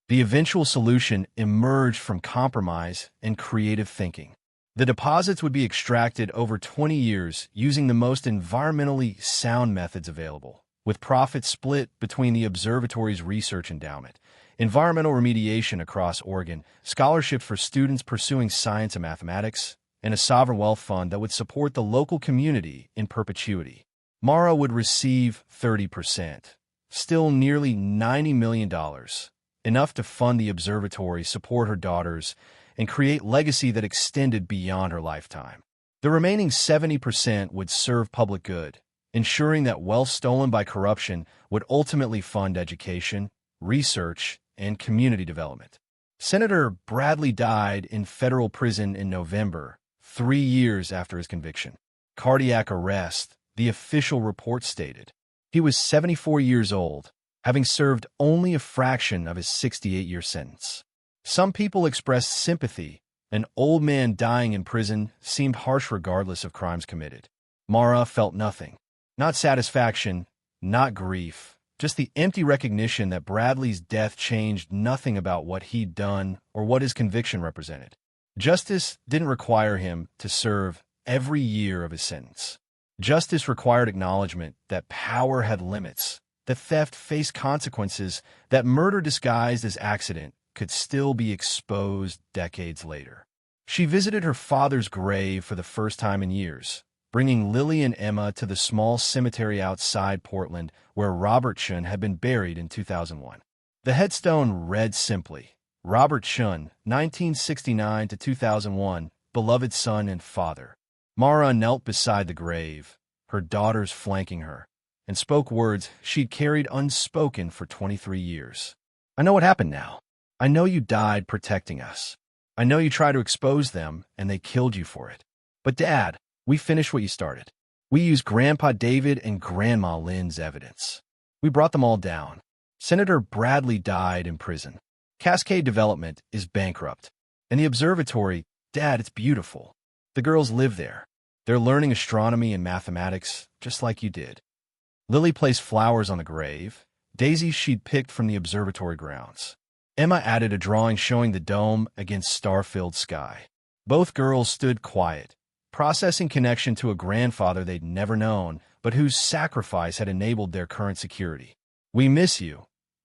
The eventual solution emerged from compromise and creative thinking. The deposits would be extracted over 20 years using the most environmentally sound methods available, with profits split between the Observatory's research endowment, environmental remediation across Oregon, scholarships for students pursuing science and mathematics, and a sovereign wealth fund that would support the local community in perpetuity. Mara would receive 30%, still nearly $90 million, enough to fund the observatory, support her daughters, and create legacy that extended beyond her lifetime. The remaining 70% would serve public good, ensuring that wealth stolen by corruption would ultimately fund education, research, and community development. Senator Bradley died in federal prison in November, 3 years after his conviction. Cardiac arrest, the official report stated. He was 74 years old, having served only a fraction of his 68-year sentence. Some people expressed sympathy. An old man dying in prison seemed harsh regardless of crimes committed. Mara felt nothing. Not satisfaction, not grief, just the empty recognition that Bradley's death changed nothing about what he'd done or what his conviction represented. Justice didn't require him to serve every year of his sentence. Justice required acknowledgement that power had limits, that theft faced consequences, that murder disguised as accident could still be exposed decades later. She visited her father's grave for the first time in years, bringing Lily and Emma to the small cemetery outside Portland where Robert Chen had been buried in 2001. The headstone read simply, Robert Chen, 1969 to 2001, beloved son and father. Mara knelt beside the grave, her daughters flanking her, and spoke words she'd carried unspoken for 23 years. I know what happened now. I know you died protecting us. I know you tried to expose them, and they killed you for it. But Dad, we finished what you started. We used Grandpa David and Grandma Lynn's evidence. We brought them all down. Senator Bradley died in prison. Cascade Development is bankrupt. And the observatory, Dad, it's beautiful. The girls live there. They're learning astronomy and mathematics, just like you did. Lily placed flowers on the grave, daisies she'd picked from the observatory grounds. Emma added a drawing showing the dome against star-filled sky. Both girls stood quiet, processing connection to a grandfather they'd never known, but whose sacrifice had enabled their current security. We miss you,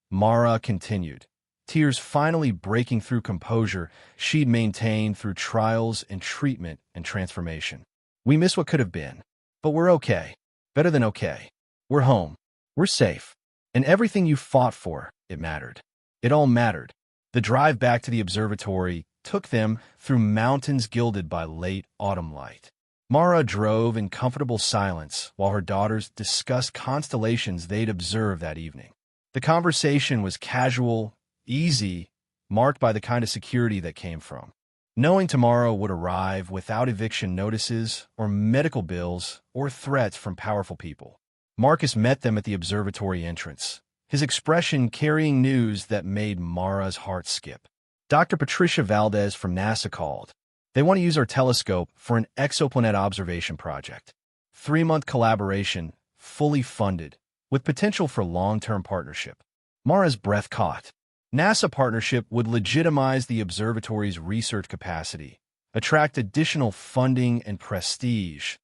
Mara continued, tears finally breaking through composure she'd maintained through trials and treatment and transformation. We miss what could have been, but we're okay. Better than okay. We're home. We're safe. And everything you fought for, it mattered. It all mattered. The drive back to the observatory took them through mountains gilded by late autumn light. Mara drove in comfortable silence while her daughters discussed constellations they'd observed that evening. The conversation was casual, easy, marked by the kind of security that came from knowing tomorrow would arrive without eviction notices or medical bills or threats from powerful people. Marcus met them at the observatory entrance, his expression carrying news that made Mara's heart skip. Dr. Patricia Valdez from NASA called. They want to use our telescope for an exoplanet observation project. 3-month collaboration, fully funded, with potential for long-term partnership. Mara's breath caught. NASA partnership would legitimize the observatory's research capacity, attract additional funding and prestige,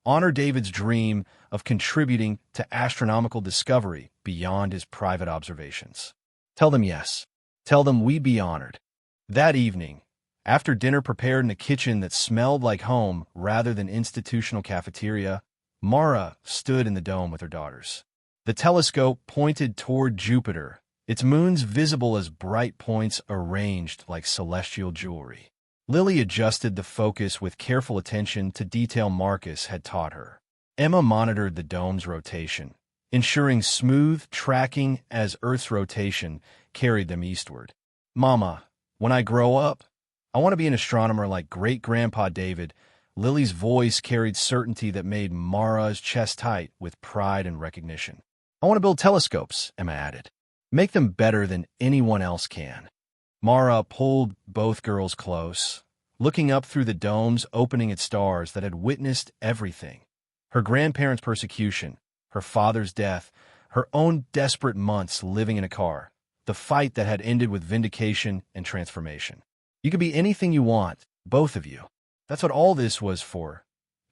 honor David's dream of contributing to astronomical discovery beyond his private observations. Tell them yes. Tell them we'd be honored. That evening, after dinner prepared in a kitchen that smelled like home rather than institutional cafeteria, Mara stood in the dome with her daughters. The telescope pointed toward Jupiter, its moons visible as bright points arranged like celestial jewelry. Lily adjusted the focus with careful attention to detail Marcus had taught her. Emma monitored the dome's rotation, ensuring smooth tracking as Earth's rotation carried them eastward. Mama, when I grow up, I want to be an astronomer like great-grandpa David. Lily's voice carried certainty that made Mara's chest tight with pride and recognition. I want to build telescopes, Emma added. Make them better than anyone else can. Mara pulled both girls close, looking up through the dome's opening at stars that had witnessed everything. Her grandparents' persecution, her father's death, her own desperate months living in a car, the fight that had ended with vindication and transformation. You could be anything you want, both of you. That's what all this was for,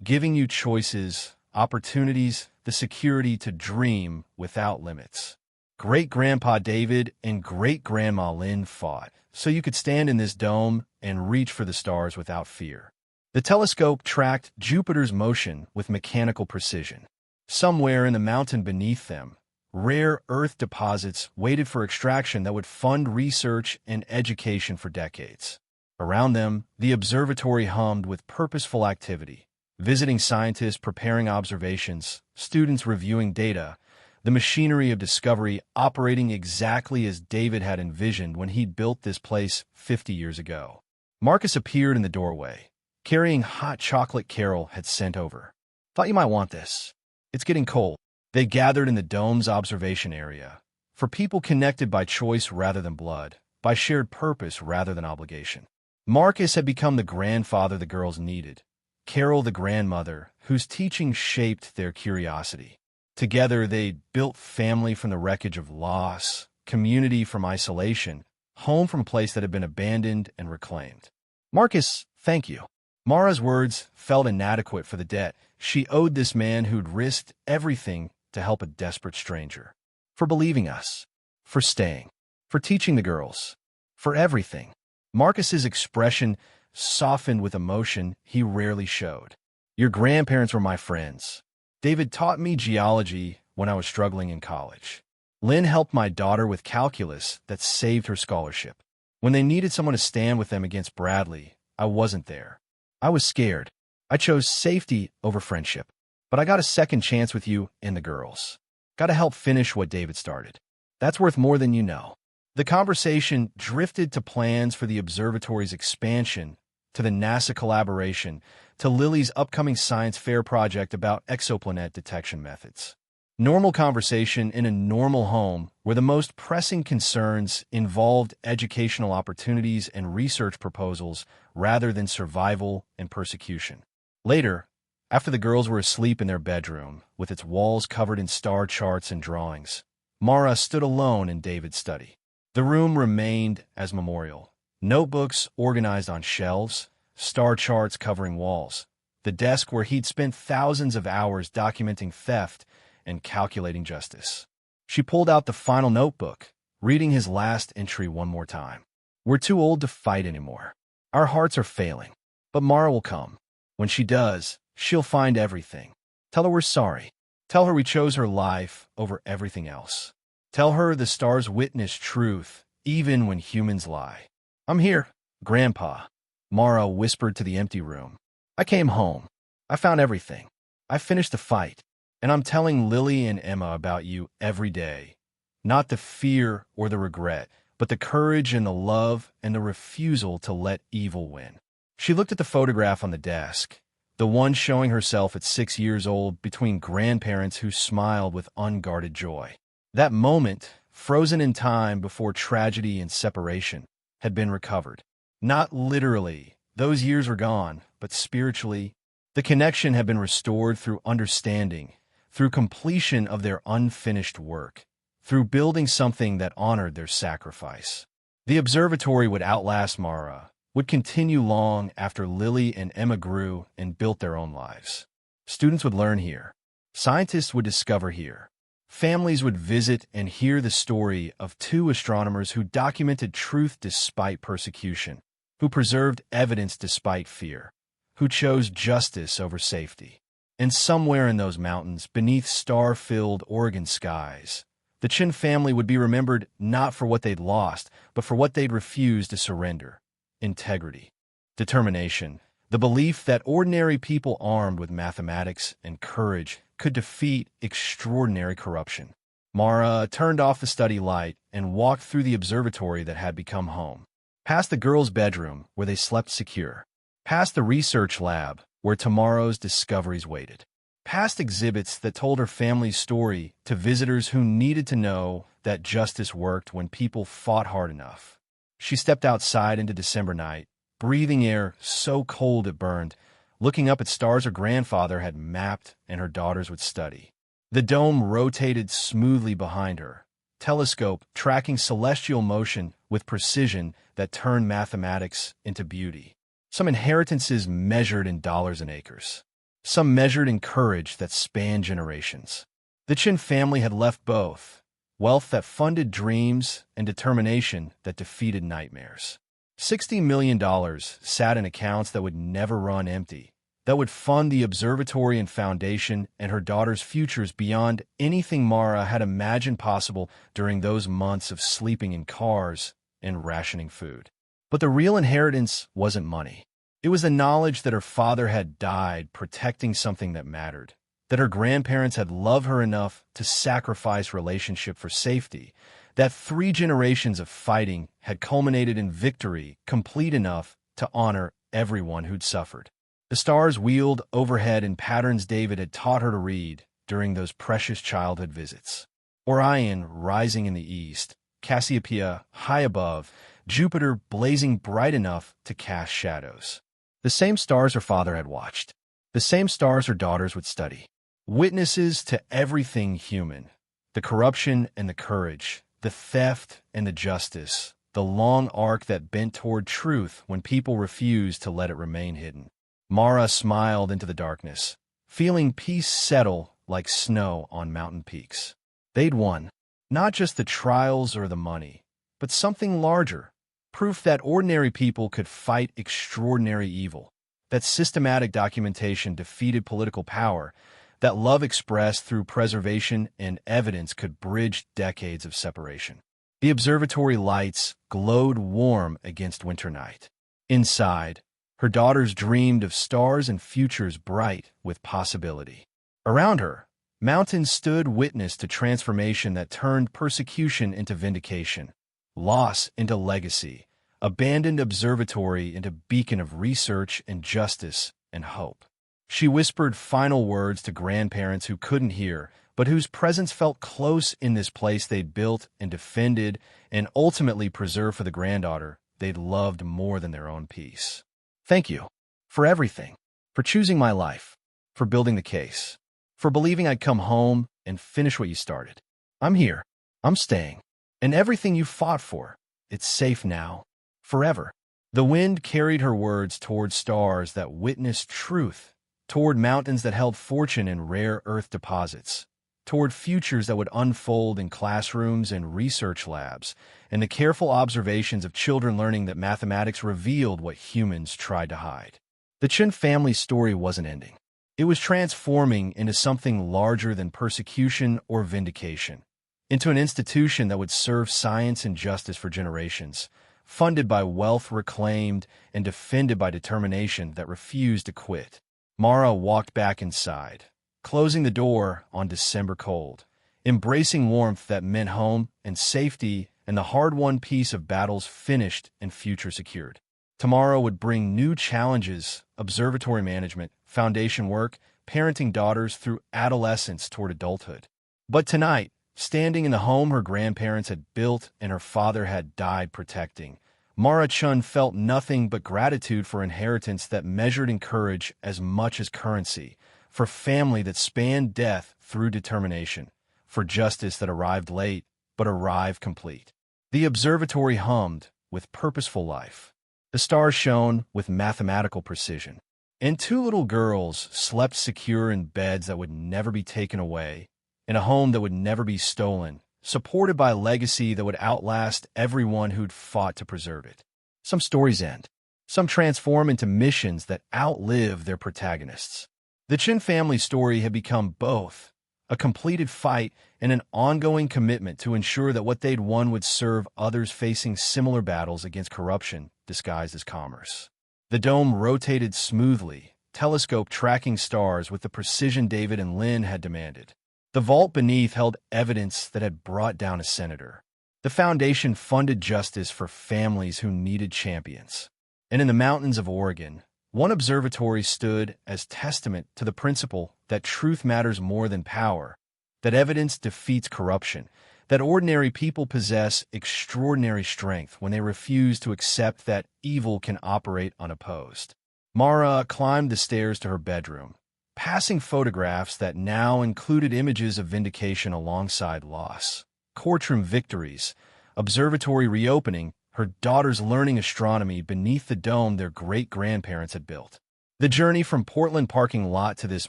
giving you choices, opportunities, the security to dream without limits. Great-grandpa David and great-grandma Lynn fought, so you could stand in this dome and reach for the stars without fear. The telescope tracked Jupiter's motion with mechanical precision. Somewhere in the mountain beneath them, rare Earth deposits waited for extraction that would fund research and education for decades. Around them, the observatory hummed with purposeful activity. Visiting scientists preparing observations, students reviewing data, the machinery of discovery operating exactly as David had envisioned when he'd built this place 50 years ago. Marcus appeared in the doorway, carrying hot chocolate Carol had sent over. Thought you might want this. It's getting cold. They gathered in the dome's observation area, for people connected by choice rather than blood, by shared purpose rather than obligation. Marcus had become the grandfather the girls needed, Carol the grandmother, whose teaching shaped their curiosity. Together, they built family from the wreckage of loss, community from isolation, home from a place that had been abandoned and reclaimed. Marcus, thank you. Mara's words felt inadequate for the debt she owed this man who'd risked everything to help a desperate stranger. For believing us, for staying, for teaching the girls, for everything. Marcus's expression softened with emotion he rarely showed. Your grandparents were my friends. David taught me geology when I was struggling in college. Lynn helped my daughter with calculus that saved her scholarship. When they needed someone to stand with them against Bradley, I wasn't there. I was scared. I chose safety over friendship. But I got a second chance with you and the girls. Got to help finish what David started. That's worth more than you know. The conversation drifted to plans for the observatory's expansion, to the NASA collaboration, to Lily's upcoming science fair project about exoplanet detection methods. Normal conversation in a normal home where the most pressing concerns involved educational opportunities and research proposals rather than survival and persecution. Later, after the girls were asleep in their bedroom, with its walls covered in star charts and drawings, Mara stood alone in David's study. The room remained as memorial. Notebooks organized on shelves, star charts covering walls, the desk where he'd spent thousands of hours documenting theft and calculating justice. She pulled out the final notebook, reading his last entry one more time. We're too old to fight anymore. Our hearts are failing. But Mara will come. When she does, she'll find everything. Tell her we're sorry. Tell her we chose her life over everything else. Tell her the stars witness truth, even when humans lie. I'm here, Grandpa, Mara whispered to the empty room. I came home. I found everything. I finished the fight, and I'm telling Lily and Emma about you every day. Not the fear or the regret, but the courage and the love and the refusal to let evil win." She looked at the photograph on the desk, the one showing herself at 6 years old between grandparents who smiled with unguarded joy. That moment, frozen in time before tragedy and separation, had been recovered. Not literally, those years were gone, but spiritually, the connection had been restored through understanding, through completion of their unfinished work, through building something that honored their sacrifice. The observatory would outlast Mara, would continue long after Lily and Emma grew and built their own lives. Students would learn here. Scientists would discover here. Families would visit and hear the story of two astronomers who documented truth despite persecution, who preserved evidence despite fear, who chose justice over safety. And somewhere in those mountains, beneath star-filled Oregon skies, the Chen family would be remembered not for what they'd lost, but for what they'd refused to surrender: integrity, determination, the belief that ordinary people armed with mathematics and courage could defeat extraordinary corruption. Mara turned off the study light and walked through the observatory that had become home, past the girls' bedroom where they slept secure, past the research lab where tomorrow's discoveries waited, past exhibits that told her family's story to visitors who needed to know that justice worked when people fought hard enough. She stepped outside into December night, breathing air so cold it burned, looking up at stars her grandfather had mapped and her daughters would study. The dome rotated smoothly behind her, telescope tracking celestial motion with precision that turned mathematics into beauty. Some inheritances measured in dollars and acres. Some measured in courage that spanned generations. The Chen family had left both: wealth that funded dreams and determination that defeated nightmares. $60 million sat in accounts that would never run empty, that would fund the observatory and foundation and her daughters' futures beyond anything Mara had imagined possible during those months of sleeping in cars and rationing food. But the real inheritance wasn't money. It was the knowledge that her father had died protecting something that mattered, that her grandparents had loved her enough to sacrifice relationship for safety, that 3 generations of fighting had culminated in victory complete enough to honor everyone who'd suffered. The stars wheeled overhead in patterns David had taught her to read during those precious childhood visits. Orion rising in the east, Cassiopeia high above, Jupiter blazing bright enough to cast shadows. The same stars her father had watched. The same stars her daughters would study. Witnesses to everything human: the corruption and the courage, the theft and the justice, the long arc that bent toward truth when people refused to let it remain hidden. Mara smiled into the darkness, feeling peace settle like snow on mountain peaks. They'd won. Not just the trials or the money, but something larger. Proof that ordinary people could fight extraordinary evil, that systematic documentation defeated political power, that love expressed through preservation and evidence could bridge decades of separation. The observatory lights glowed warm against winter night. Inside, her daughters dreamed of stars and futures bright with possibility. Around her, mountains stood witness to transformation that turned persecution into vindication, loss into legacy, abandoned observatory into beacon of research and justice and hope. She whispered final words to grandparents who couldn't hear, but whose presence felt close in this place they'd built and defended and ultimately preserved for the granddaughter they'd loved more than their own peace. Thank you for everything, for choosing my life, for building the case, for believing I'd come home and finish what you started. I'm here. I'm staying. And everything you fought for, it's safe now, forever. The wind carried her words toward stars that witnessed truth, toward mountains that held fortune in rare earth deposits, toward futures that would unfold in classrooms and research labs, and the careful observations of children learning that mathematics revealed what humans tried to hide. The Chen family's story wasn't ending. It was transforming into something larger than persecution or vindication, into an institution that would serve science and justice for generations, funded by wealth reclaimed and defended by determination that refused to quit. Mara walked back inside, closing the door on December cold, embracing warmth that meant home and safety and the hard-won peace of battles finished and future secured. Tomorrow would bring new challenges: observatory management, foundation work, parenting daughters through adolescence toward adulthood. But tonight, standing in the home her grandparents had built and her father had died protecting, Mara Chen felt nothing but gratitude for inheritance that measured in courage as much as currency, for family that spanned death through determination, for justice that arrived late but arrived complete. The observatory hummed with purposeful life. The stars shone with mathematical precision, and two little girls slept secure in beds that would never be taken away, in a home that would never be stolen, supported by a legacy that would outlast everyone who'd fought to preserve it. Some stories end. Some transform into missions that outlive their protagonists. The Chen family story had become both a completed fight and an ongoing commitment to ensure that what they'd won would serve others facing similar battles against corruption disguised as commerce. The dome rotated smoothly, telescope tracking stars with the precision David and Lynn had demanded. The vault beneath held evidence that had brought down a senator. The foundation funded justice for families who needed champions. And in the mountains of Oregon, one observatory stood as testament to the principle that truth matters more than power, that evidence defeats corruption, that ordinary people possess extraordinary strength when they refuse to accept that evil can operate unopposed. Mara climbed the stairs to her bedroom, passing photographs that now included images of vindication alongside loss, courtroom victories, observatory reopening, her daughters learning astronomy beneath the dome their great-grandparents had built. The journey from Portland parking lot to this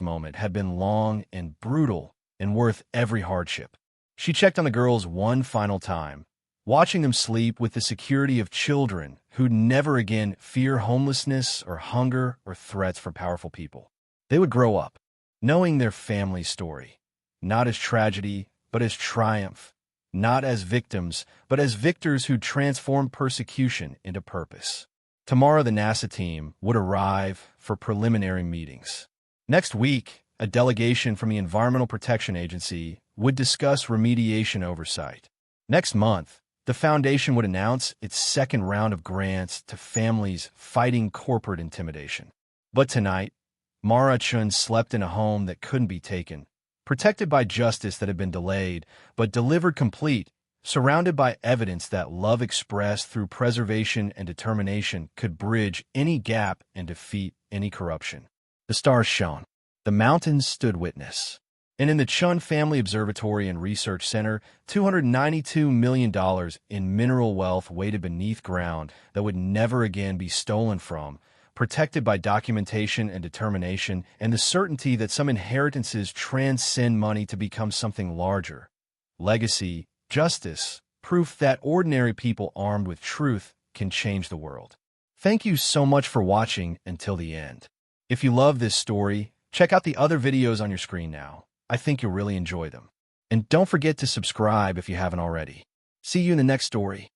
moment had been long and brutal and worth every hardship. She checked on the girls one final time, watching them sleep with the security of children who'd never again fear homelessness or hunger or threats from powerful people. They would grow up, knowing their family's story, not as tragedy, but as triumph, not as victims, but as victors who transformed persecution into purpose. Tomorrow, the NASA team would arrive for preliminary meetings. Next week, a delegation from the Environmental Protection Agency would discuss remediation oversight. Next month, the foundation would announce its second round of grants to families fighting corporate intimidation. But tonight, Mara Chen slept in a home that couldn't be taken, protected by justice that had been delayed, but delivered complete, surrounded by evidence that love expressed through preservation and determination could bridge any gap and defeat any corruption. The stars shone. The mountains stood witness. And in the Chen Family Observatory and Research Center, $292 million in mineral wealth waited beneath ground that would never again be stolen from, protected by documentation and determination and the certainty that some inheritances transcend money to become something larger. Legacy, justice, proof that ordinary people armed with truth can change the world. Thank you so much for watching until the end. If you love this story, check out the other videos on your screen now. I think you'll really enjoy them. And don't forget to subscribe if you haven't already. See you in the next story.